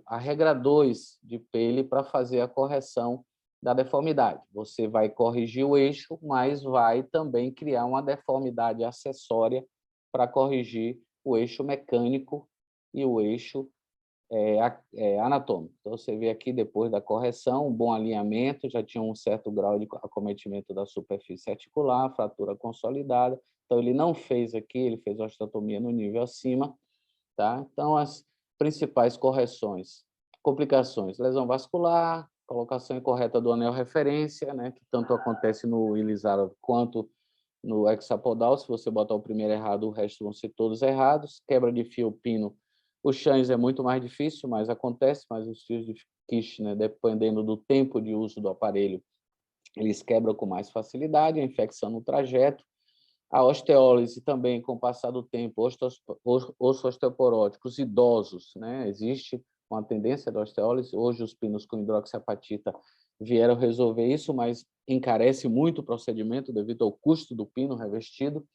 Speaker 2: a regra 2 de Paley para fazer a correção da deformidade. Você vai corrigir o eixo, mas vai também criar uma deformidade acessória para corrigir o eixo mecânico e o eixo anatômico. Então, você vê aqui, depois da correção, um bom alinhamento, já tinha um certo grau de acometimento da superfície articular, fratura consolidada. Então, ele não fez aqui, ele fez osteotomia no nível acima. Tá? Então, as principais correções: complicações, lesão vascular, colocação incorreta do anel referência, né, que tanto acontece no ilisárabe quanto no hexapodal. Se você botar o primeiro errado, o resto vão ser todos errados. Quebra de fio pino, os chães é muito mais difícil, mas acontece, mas os fios de quiche, né, dependendo do tempo de uso do aparelho, eles quebram com mais facilidade, a infecção no trajeto. A osteólise também, com o passar do tempo, osso osteoporóticos idosos, né? Existe uma tendência da osteólise. Hoje, os pinos com hidroxiapatita vieram resolver isso, mas encarece muito o procedimento devido ao custo do pino revestido.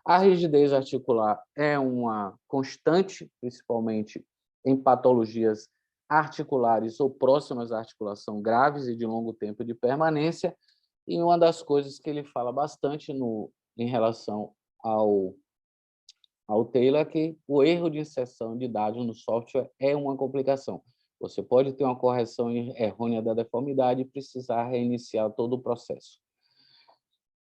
Speaker 2: A rigidez articular é uma constante, principalmente em patologias articulares ou próximas à articulação graves e de longo tempo de permanência. E uma das coisas que ele fala bastante em relação ao Taylor é que o erro de inserção de dados no software é uma complicação. Você pode ter uma correção errônea da deformidade e precisar reiniciar todo o processo.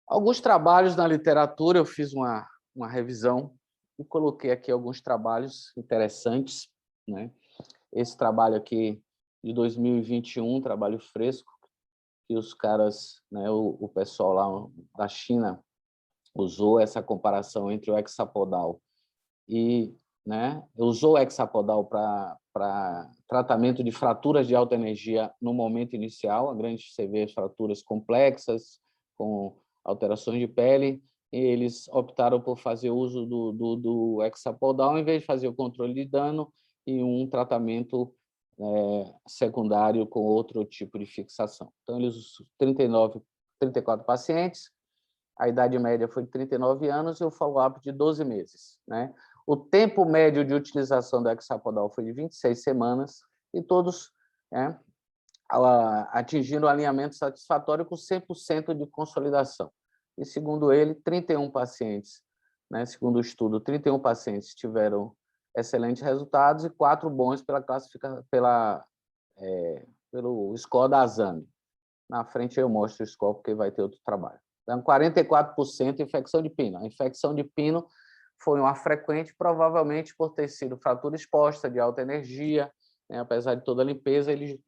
Speaker 2: Alguns trabalhos na literatura, eu fiz uma revisão e coloquei aqui alguns trabalhos interessantes, né? Esse trabalho aqui de 2021, trabalho fresco, que os caras, né, o pessoal lá da China usou essa comparação entre o hexapodal e, né, usou o hexapodal para tratamento de fraturas de alta energia no momento inicial. A grande você vê as fraturas complexas, com alterações de pele, e eles optaram por fazer uso do hexapodal, em vez de fazer o controle de dano e um tratamento secundário com outro tipo de fixação. Então, eles 34 pacientes, a idade média foi de 39 anos e o follow-up de 12 meses. Né? O tempo médio de utilização do hexapodal foi de 26 semanas e todos atingiram alinhamento satisfatório com 100% de consolidação. E, segundo ele, 31 pacientes, né? Segundo o estudo, 31 pacientes tiveram excelentes resultados e 4 bons pelo score da ASAMI. Na frente eu mostro o score, porque vai ter outro trabalho. Então, 44% infecção de pino. A infecção de pino foi uma frequente, provavelmente por ter sido fratura exposta de alta energia, né? Apesar de toda a limpeza, ele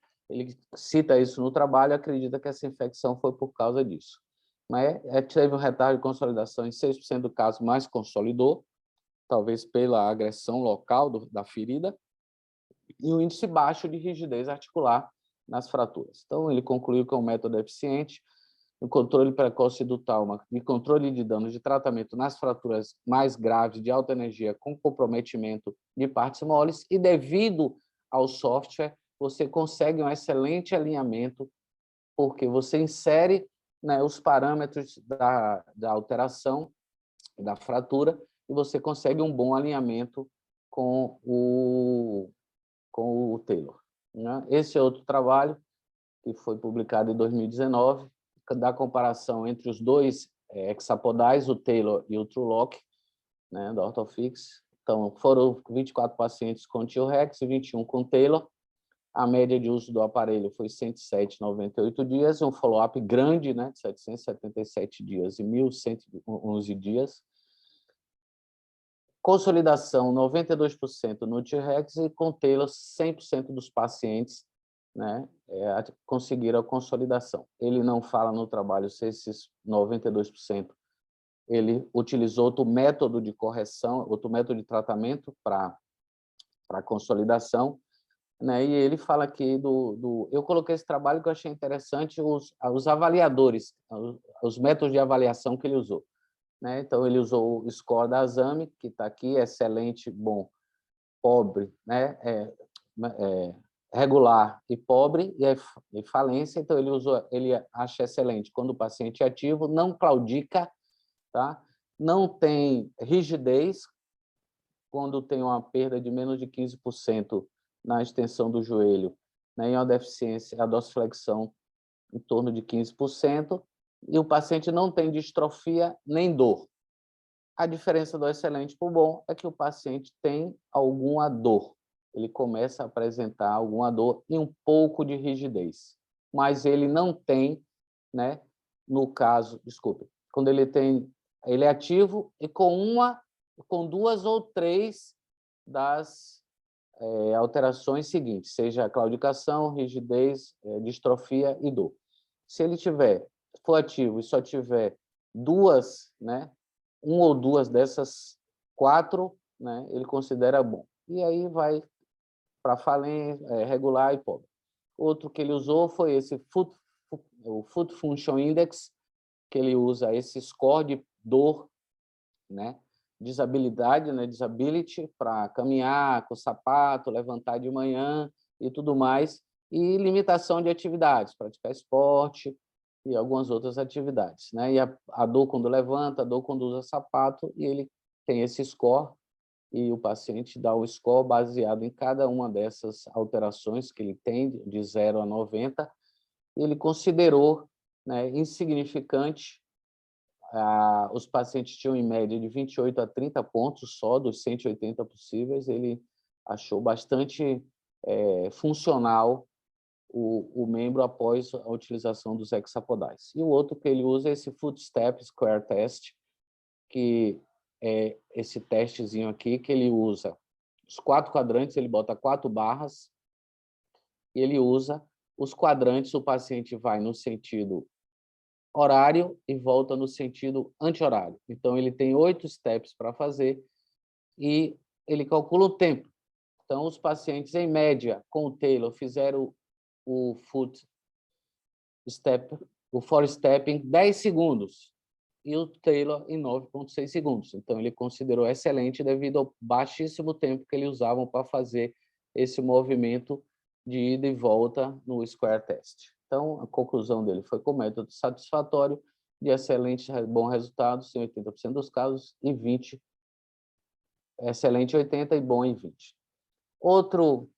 Speaker 2: cita isso no trabalho e acredita que essa infecção foi por causa disso. Mas teve um retardo de consolidação em 6% do caso, mas consolidou, talvez pela agressão local da ferida, e um índice baixo de rigidez articular nas fraturas. Então, ele concluiu que é um método eficiente no controle precoce do trauma e controle de danos de tratamento nas fraturas mais graves de alta energia com comprometimento de partes moles, e devido ao software, você consegue um excelente alinhamento, porque você insere, né, os parâmetros da alteração da fratura e você consegue um bom alinhamento com o Taylor. Né? Esse é outro trabalho que foi publicado em 2019, da comparação entre os dois hexapodais, o Taylor e o TrueLock, né, da Orthofix. Então, foram 24 pacientes com T-Rex e 21 com Taylor. A média de uso do aparelho foi 107,98 dias, um follow-up grande, né, de 777 dias e 1.111 dias. Consolidação, 92% no T-Rex, e com Taylor, 100% dos pacientes, né, conseguiram a consolidação. Ele não fala no trabalho se esses 92%, ele utilizou outro método de correção, outro método de tratamento para consolidação, né? E ele fala aqui eu coloquei esse trabalho que eu achei interessante, os avaliadores, os métodos de avaliação que ele usou. Né? Então, ele usou o score da ASAMI, que está aqui, excelente, bom, pobre, né? Regular e pobre, e falência. Então, ele acha excelente quando o paciente é ativo, não claudica, tá? Não tem rigidez, quando tem uma perda de menos de 15% na extensão do joelho, né? E uma deficiência, a dorsiflexão em torno de 15%, e o paciente não tem distrofia nem dor. A diferença do excelente para o bom é que o paciente tem alguma dor. Ele começa a apresentar alguma dor e um pouco de rigidez. Mas ele não tem, né, no caso, desculpe, quando ele é ativo e com 2 ou 3 das alterações seguintes, seja claudicação, rigidez, distrofia e dor. Se ele for ativo e só tiver duas, né, uma ou duas dessas 4, né, ele considera bom. E aí vai para falência, regular e pobre. Outro que ele usou foi o Foot Function Index, que ele usa esse score de dor, né, disabilidade, né, disability, para caminhar com o sapato, levantar de manhã e tudo mais, e limitação de atividades, praticar esporte e algumas outras atividades, né? E a dor quando levanta, a dor quando usa sapato, e ele tem esse score, e o paciente dá o score baseado em cada uma dessas alterações que ele tem, de 0 a 90, e ele considerou, né, insignificante. Os pacientes tinham, em média, de 28 a 30 pontos só, dos 180 possíveis. Ele achou bastante funcional o membro após a utilização dos hexapodais. E o outro que ele usa é esse Footstep Square Test, que é esse testezinho aqui, que ele usa os 4 quadrantes, ele bota 4 barras, e ele usa os quadrantes, o paciente vai no sentido horário e volta no sentido anti-horário. Então, ele tem 8 steps para fazer e ele calcula o tempo. Então, os pacientes, em média, com o Taylor, fizeram o foot step, o four step em 10 segundos e o Taylor em 9,6 segundos. Então, ele considerou excelente devido ao baixíssimo tempo que eles usavam para fazer esse movimento de ida e volta no Square Test. Então, a conclusão dele foi com método satisfatório, de excelente, bom resultado em 80% dos casos, e 20%, excelente 80% e bom em 20%. Outro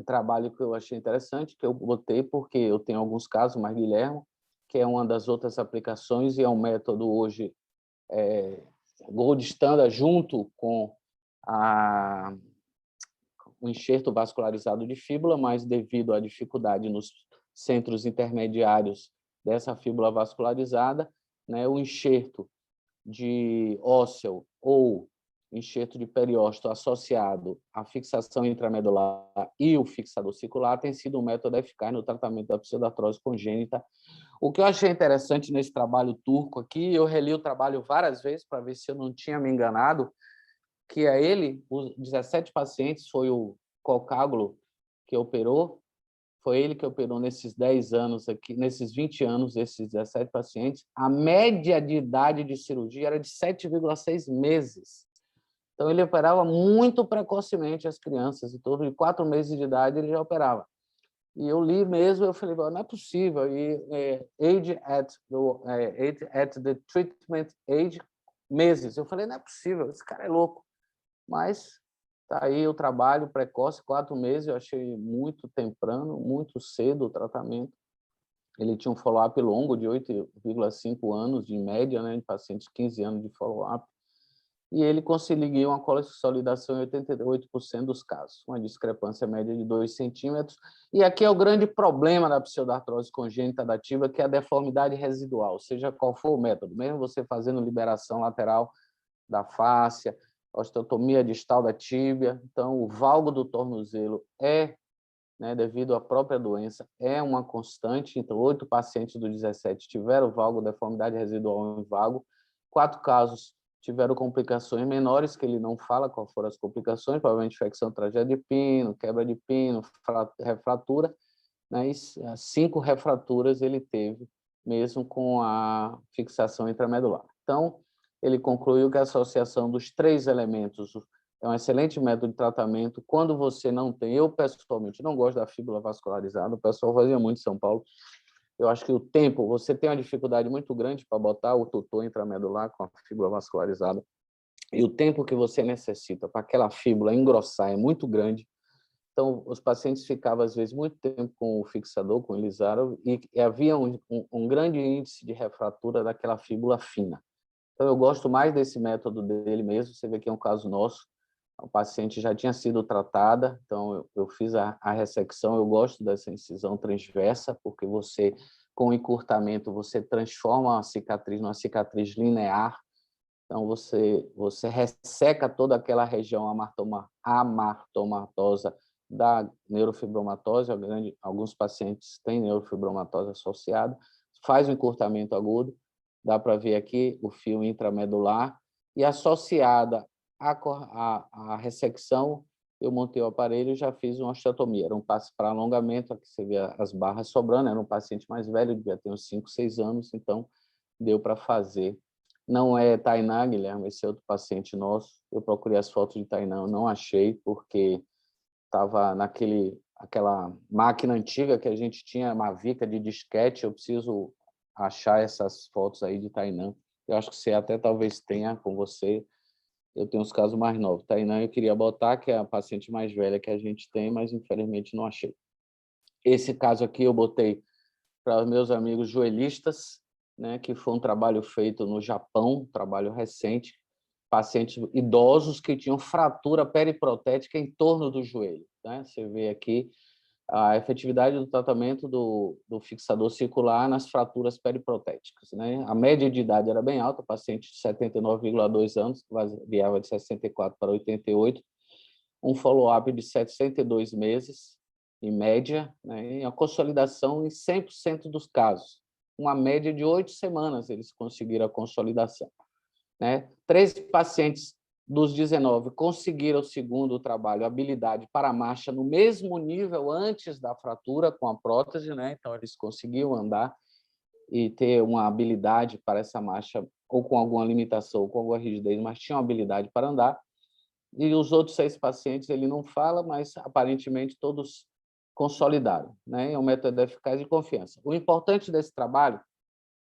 Speaker 2: trabalho que eu achei interessante, que eu botei porque eu tenho alguns casos, mas Guilherme, que é uma das outras aplicações e é um método hoje gold standard, junto com o enxerto vascularizado de fíbula, mas devido à dificuldade nos centros intermediários dessa fíbula vascularizada, né, o enxerto de ósseo ou enxerto de periósteo associado à fixação intramedular e o fixador circular tem sido um método eficaz no tratamento da pseudartrose congênita. O que eu achei interessante nesse trabalho turco aqui, eu reli o trabalho várias vezes para ver se eu não tinha me enganado, que é ele, os 17 pacientes, foi o Cocágulo que operou, foi ele que operou nesses 10 anos aqui, nesses 20 anos, esses 17 pacientes. A média de idade de cirurgia era de 7,6 meses. Então, ele operava muito precocemente as crianças, em torno de 4 meses de idade ele já operava. E eu li mesmo, eu falei, não é possível. E age at the treatment age, meses. Eu falei, não é possível, esse cara é louco. Mas está aí o trabalho precoce, 4 meses, eu achei muito temprano, muito cedo o tratamento. Ele tinha um follow-up longo de 8,5 anos, de média, né, de pacientes 15 anos de follow-up, e ele conseguiu uma consolidação em 88% dos casos, uma discrepância média de 2 centímetros. E aqui é o grande problema da pseudartrose congênita adativa, que é a deformidade residual, seja qual for o método, mesmo você fazendo liberação lateral da fáscia, osteotomia distal da tíbia. Então, o valgo do tornozelo devido à própria doença, é uma constante. Então, 8 pacientes dos 17 tiveram valgo, deformidade residual em valgo. 4 casos tiveram complicações menores, que ele não fala quais foram as complicações, provavelmente infecção tragédia de pino, quebra de pino, refratura, né? E 5 refraturas ele teve, mesmo com a fixação intramedular. Então, ele concluiu que a associação dos 3 elementos é um excelente método de tratamento quando você não tem. Eu, pessoalmente, não gosto da fíbula vascularizada, o pessoal fazia muito em São Paulo. Eu acho que o tempo, você tem uma dificuldade muito grande para botar o tutor intramedular com a fíbula vascularizada, e o tempo que você necessita para aquela fíbula engrossar é muito grande. Então, os pacientes ficavam, às vezes, muito tempo com o fixador, com o Elisaro, e havia um grande índice de refratura daquela fíbula fina. Então, eu gosto mais desse método dele mesmo. Você vê que é um caso nosso, a paciente já tinha sido tratada, então eu fiz a ressecção. Eu gosto dessa incisão transversa, porque você, com o encurtamento, você transforma a cicatriz numa cicatriz linear, Então, você resseca toda aquela região amartomatosa da neurofibromatose, alguns pacientes têm neurofibromatose associada, faz um encurtamento agudo, dá para ver aqui o fio intramedular, e associada à ressecção, eu montei o aparelho e já fiz uma osteotomia. Era um passe para alongamento, aqui você vê as barras sobrando, era um paciente mais velho, devia ter uns 5, 6 anos, então deu para fazer. Não é Tainá, Guilherme, esse é outro paciente nosso. Eu procurei as fotos de Tainá, não achei, porque estava aquela máquina antiga que a gente tinha, Mavica de disquete. Eu preciso achar essas fotos aí de Tainá. Eu acho que você até talvez tenha com você. Eu tenho os casos mais novos. Tainá eu queria botar, que é a paciente mais velha que a gente tem, mas infelizmente não achei. Esse caso aqui eu botei para os meus amigos joelhistas, né, que foi um trabalho feito no Japão, um trabalho recente, pacientes idosos que tinham fratura periprotética em torno do joelho. Né? Você vê aqui a efetividade do tratamento do fixador circular nas fraturas periprotéticas. Né? A média de idade era bem alta, paciente de 79,2 anos, que variava de 64 para 88, um follow-up de 702 meses, em média, né? E a consolidação em 100% dos casos. Uma média de 8 semanas eles conseguiram a consolidação. Né? 13 pacientes dos 19 conseguiram, segundo o trabalho, habilidade para a marcha no mesmo nível antes da fratura com a prótese, né? Então eles conseguiam andar e ter uma habilidade para essa marcha, ou com alguma limitação, ou com alguma rigidez, mas tinham habilidade para andar. E os outros 6 pacientes ele não fala, mas aparentemente todos consolidaram, né? É um método eficaz de confiança. O importante desse trabalho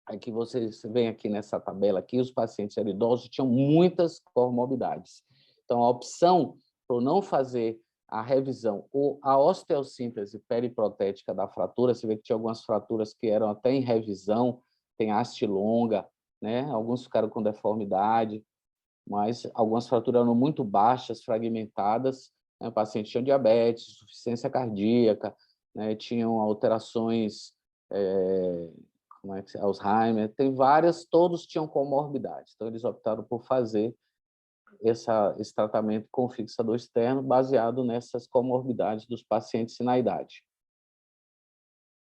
Speaker 2: é que vocês veem aqui nessa tabela aqui, os pacientes eram idosos, tinham muitas comorbidades. Então, a opção por não fazer a revisão ou a osteossíntese periprotética da fratura, você vê que tinha algumas fraturas que eram até em revisão, tem haste longa, né? Alguns ficaram com deformidade, mas algumas fraturas eram muito baixas, fragmentadas, né? O paciente tinha diabetes, insuficiência cardíaca, né? Tinham alterações, como é que Alzheimer, tem várias, todos tinham comorbidades. Então, eles optaram por fazer esse tratamento com fixador externo baseado nessas comorbidades dos pacientes e na idade.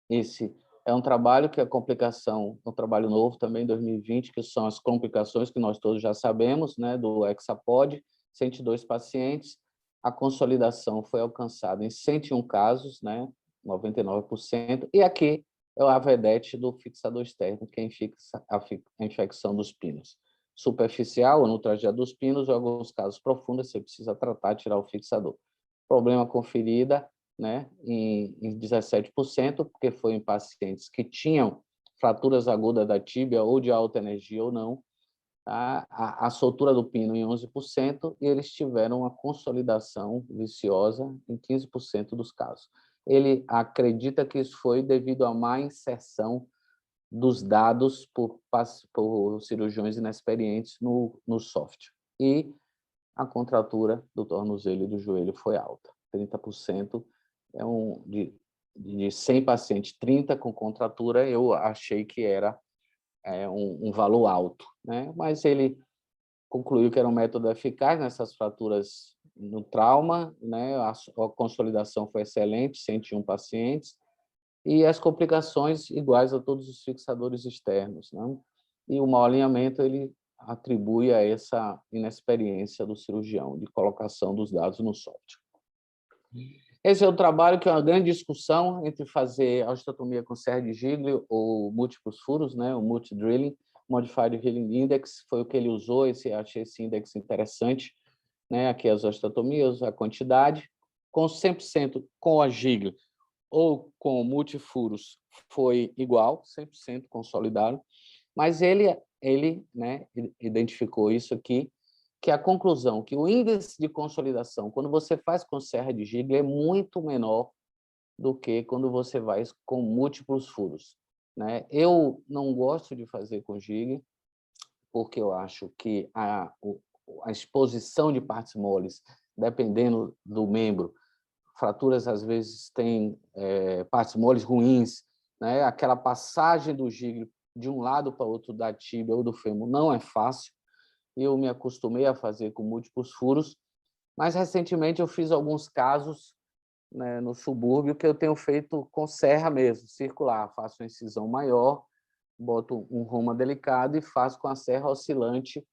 Speaker 2: Esse é um trabalho que a complicação, um trabalho novo também, em 2020, que são as complicações que nós todos já sabemos, né, do Hexapod, 102 pacientes, a consolidação foi alcançada em 101 casos, né, 99%, e aqui é o AVEDET do fixador externo, que é a infecção dos pinos. Superficial, ou no trajeto dos pinos, ou em alguns casos profundos, você precisa tratar, tirar o fixador. Problema com ferida, né, em 17%, porque foi em pacientes que tinham fraturas agudas da tíbia ou de alta energia ou não, tá? A soltura do pino em 11%, e eles tiveram uma consolidação viciosa em 15% dos casos. Ele acredita que isso foi devido à má inserção dos dados por cirurgiões inexperientes no software. E a contratura do tornozelo e do joelho foi alta, 30%. De 100 pacientes, 30 com contratura, eu achei que era um valor alto, né? Mas ele concluiu que era um método eficaz nessas fraturas no trauma, né? A consolidação foi excelente, 101 pacientes, e as complicações iguais a todos os fixadores externos, né? E o mau alinhamento ele atribui a essa inexperiência do cirurgião de colocação dos dados no software. Esse é o trabalho que é uma grande discussão entre fazer a osteotomia com serra de Gigli ou múltiplos furos, né? O multi-drilling, Modified Healing Index, foi o que ele usou, achei esse índice interessante, né? Aqui as osteotomias, a quantidade, com 100% com a Gigli ou com multifuros foi igual, 100% consolidado, mas ele né, identificou isso aqui, que é a conclusão, que o índice de consolidação, quando você faz com serra de Gigli, é muito menor do que quando você vai com múltiplos furos. Né? Eu não gosto de fazer com Gigli, porque eu acho que a exposição de partes moles, dependendo do membro, fraturas às vezes têm partes moles ruins, né? Aquela passagem do Gigli de um lado para o outro da tíbia ou do fêmur não é fácil, eu me acostumei a fazer com múltiplos furos, mas recentemente eu fiz alguns casos, né, no subúrbio, que eu tenho feito com serra mesmo, circular. Faço uma incisão maior, boto um roma delicado e faço com a serra oscilante,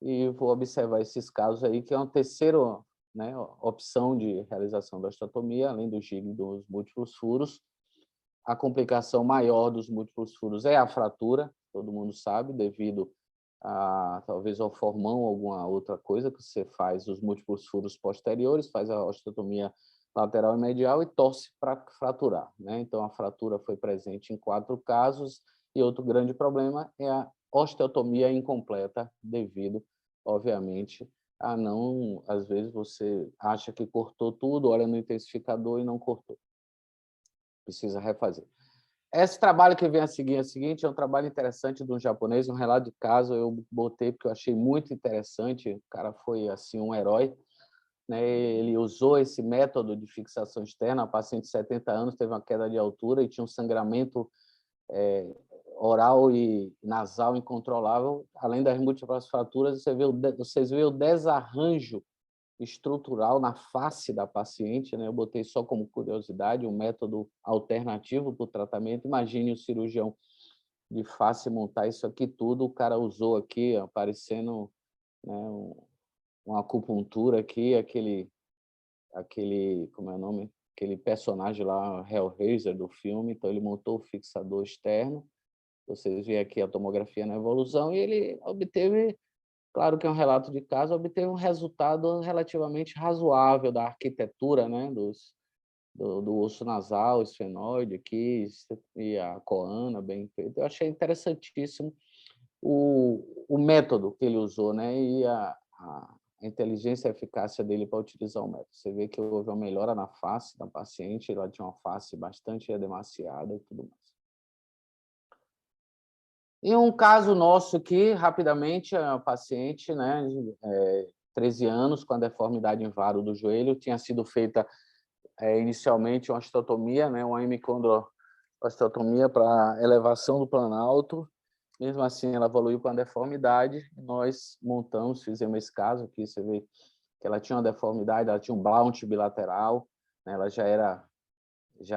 Speaker 2: e vou observar esses casos aí, que é uma terceira, né, opção de realização da osteotomia, além do giro e dos múltiplos furos. A complicação maior dos múltiplos furos é a fratura, todo mundo sabe, devido talvez ao formão ou alguma outra coisa que você faz os múltiplos furos posteriores, faz a osteotomia lateral e medial e torce para fraturar, né? Então, a fratura foi presente em 4 casos, e outro grande problema é a osteotomia incompleta, devido, obviamente, a não... Às vezes você acha que cortou tudo, olha no intensificador e não cortou. Precisa refazer. Esse trabalho que vem a seguir é o seguinte, é um trabalho interessante de um japonês, um relato de caso, eu botei porque eu achei muito interessante, o cara foi assim um herói, né? Ele usou esse método de fixação externa, a paciente de 70 anos teve uma queda de altura e tinha um sangramento oral e nasal incontrolável, além das múltiplas fraturas, vocês veem o desarranjo estrutural na face da paciente, né? Eu botei só como curiosidade um método alternativo para o tratamento. Imagine o cirurgião de face montar isso aqui tudo, o cara usou aqui, aparecendo, né, uma acupuntura aqui, aquele, como é o nome? Aquele personagem lá, Hellraiser do filme, então ele montou o fixador externo. Vocês veem aqui a tomografia na evolução e ele obteve... Claro que é um relato de caso, obteve um resultado relativamente razoável da arquitetura, né, do osso nasal, esfenoide aqui, e a coana bem feita. Eu achei interessantíssimo o método que ele usou, né, e a inteligência e a eficácia dele para utilizar o método. Você vê que houve uma melhora na face da paciente, ela tinha uma face bastante edemaciada e tudo mais. E um caso nosso aqui, rapidamente, a paciente, né, 13 anos, com a deformidade em varo do joelho, tinha sido feita inicialmente uma osteotomia, né, uma hemicondrosteotomia para elevação do planalto. Mesmo assim, ela evoluiu com a deformidade. Nós montamos, fizemos esse caso aqui, você vê que ela tinha uma deformidade, ela tinha um blount bilateral, né, ela já era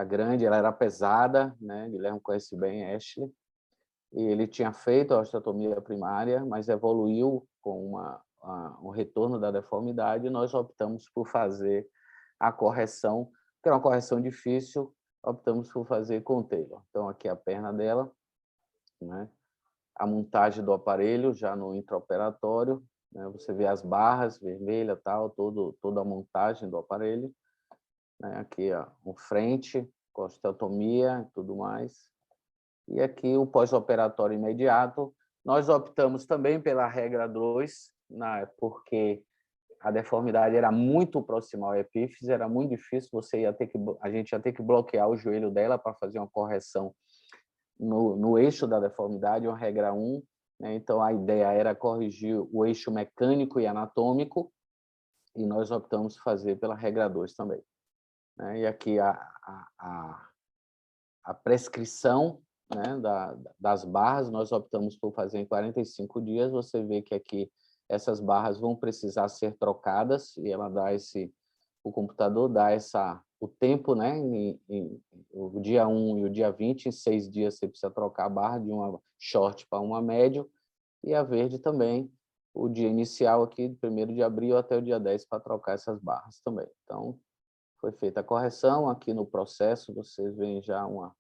Speaker 2: grande, ela era pesada, né, Guilherme conhece bem Ashley. E ele tinha feito a osteotomia primária, mas evoluiu com um retorno da deformidade, e nós optamos por fazer a correção, que era uma correção difícil, optamos por fazer com o Taylor. Então, aqui é a perna dela, né? A montagem do aparelho já no intraoperatório, né? Você vê as barras vermelhas, tal, toda a montagem do aparelho, né? Aqui o frente, com a osteotomia e tudo mais. E aqui o pós-operatório imediato. Nós optamos também pela regra 2, porque a deformidade era muito proximal à epífise, era muito difícil, a gente ia ter que bloquear o joelho dela para fazer uma correção no eixo da deformidade, uma regra 1, né? Então, a ideia era corrigir o eixo mecânico e anatômico, e nós optamos por fazer pela regra 2 também, né? E aqui a prescrição, né, das barras, nós optamos por fazer em 45 dias. Você vê que aqui essas barras vão precisar ser trocadas, e ela dá o computador dá o tempo, né, o dia 1 e o dia 20, em 6 dias você precisa trocar a barra de uma short para uma médio, e a verde também, o dia inicial aqui, do 1º de abril até o dia 10, para trocar essas barras também. Então, foi feita a correção. Aqui no processo, vocês veem já uma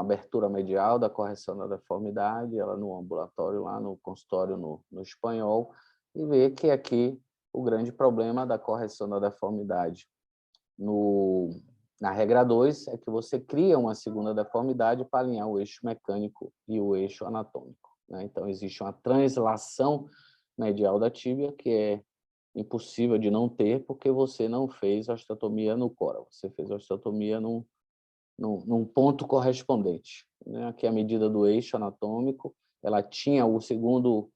Speaker 2: abertura medial da correção da deformidade, ela no ambulatório, lá no consultório no espanhol, e vê que aqui o grande problema da correção da deformidade na regra 2 é que você cria uma segunda deformidade para alinhar o eixo mecânico e o eixo anatômico, né? Então, existe uma translação medial da tíbia, que é impossível de não ter, porque você não fez a osteotomia no cora, você fez a osteotomia num ponto correspondente, né? Aqui a medida do eixo anatômico, ela tinha o segundo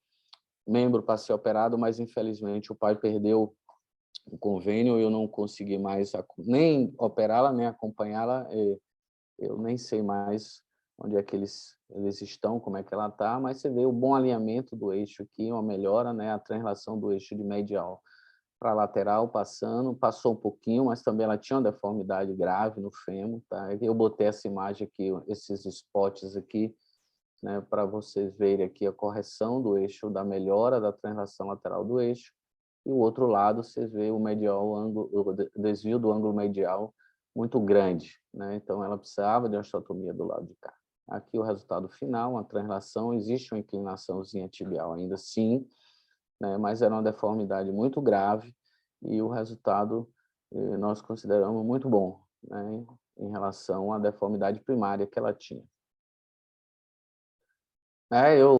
Speaker 2: membro para ser operado, mas infelizmente o pai perdeu o convênio, eu não consegui mais nem operá-la, nem acompanhá-la, eu nem sei mais onde é que eles estão, como é que ela está, mas você vê o bom alinhamento do eixo aqui, uma melhora, né? A translação do eixo de medial para lateral, passou um pouquinho, mas também ela tinha uma deformidade grave no fêmur, tá? Eu botei essa imagem aqui, esses spots aqui, né, para vocês verem aqui a correção do eixo, da melhora da translação lateral do eixo, e o outro lado vocês veem o medial, o desvio do ângulo medial muito grande, né? Então ela precisava de uma osteotomia do lado de cá. Aqui o resultado final, a translação, existe uma inclinaçãozinha tibial ainda sim, né? Mas era uma deformidade muito grave e o resultado nós consideramos muito bom, né? Em relação à deformidade primária que ela tinha. Eu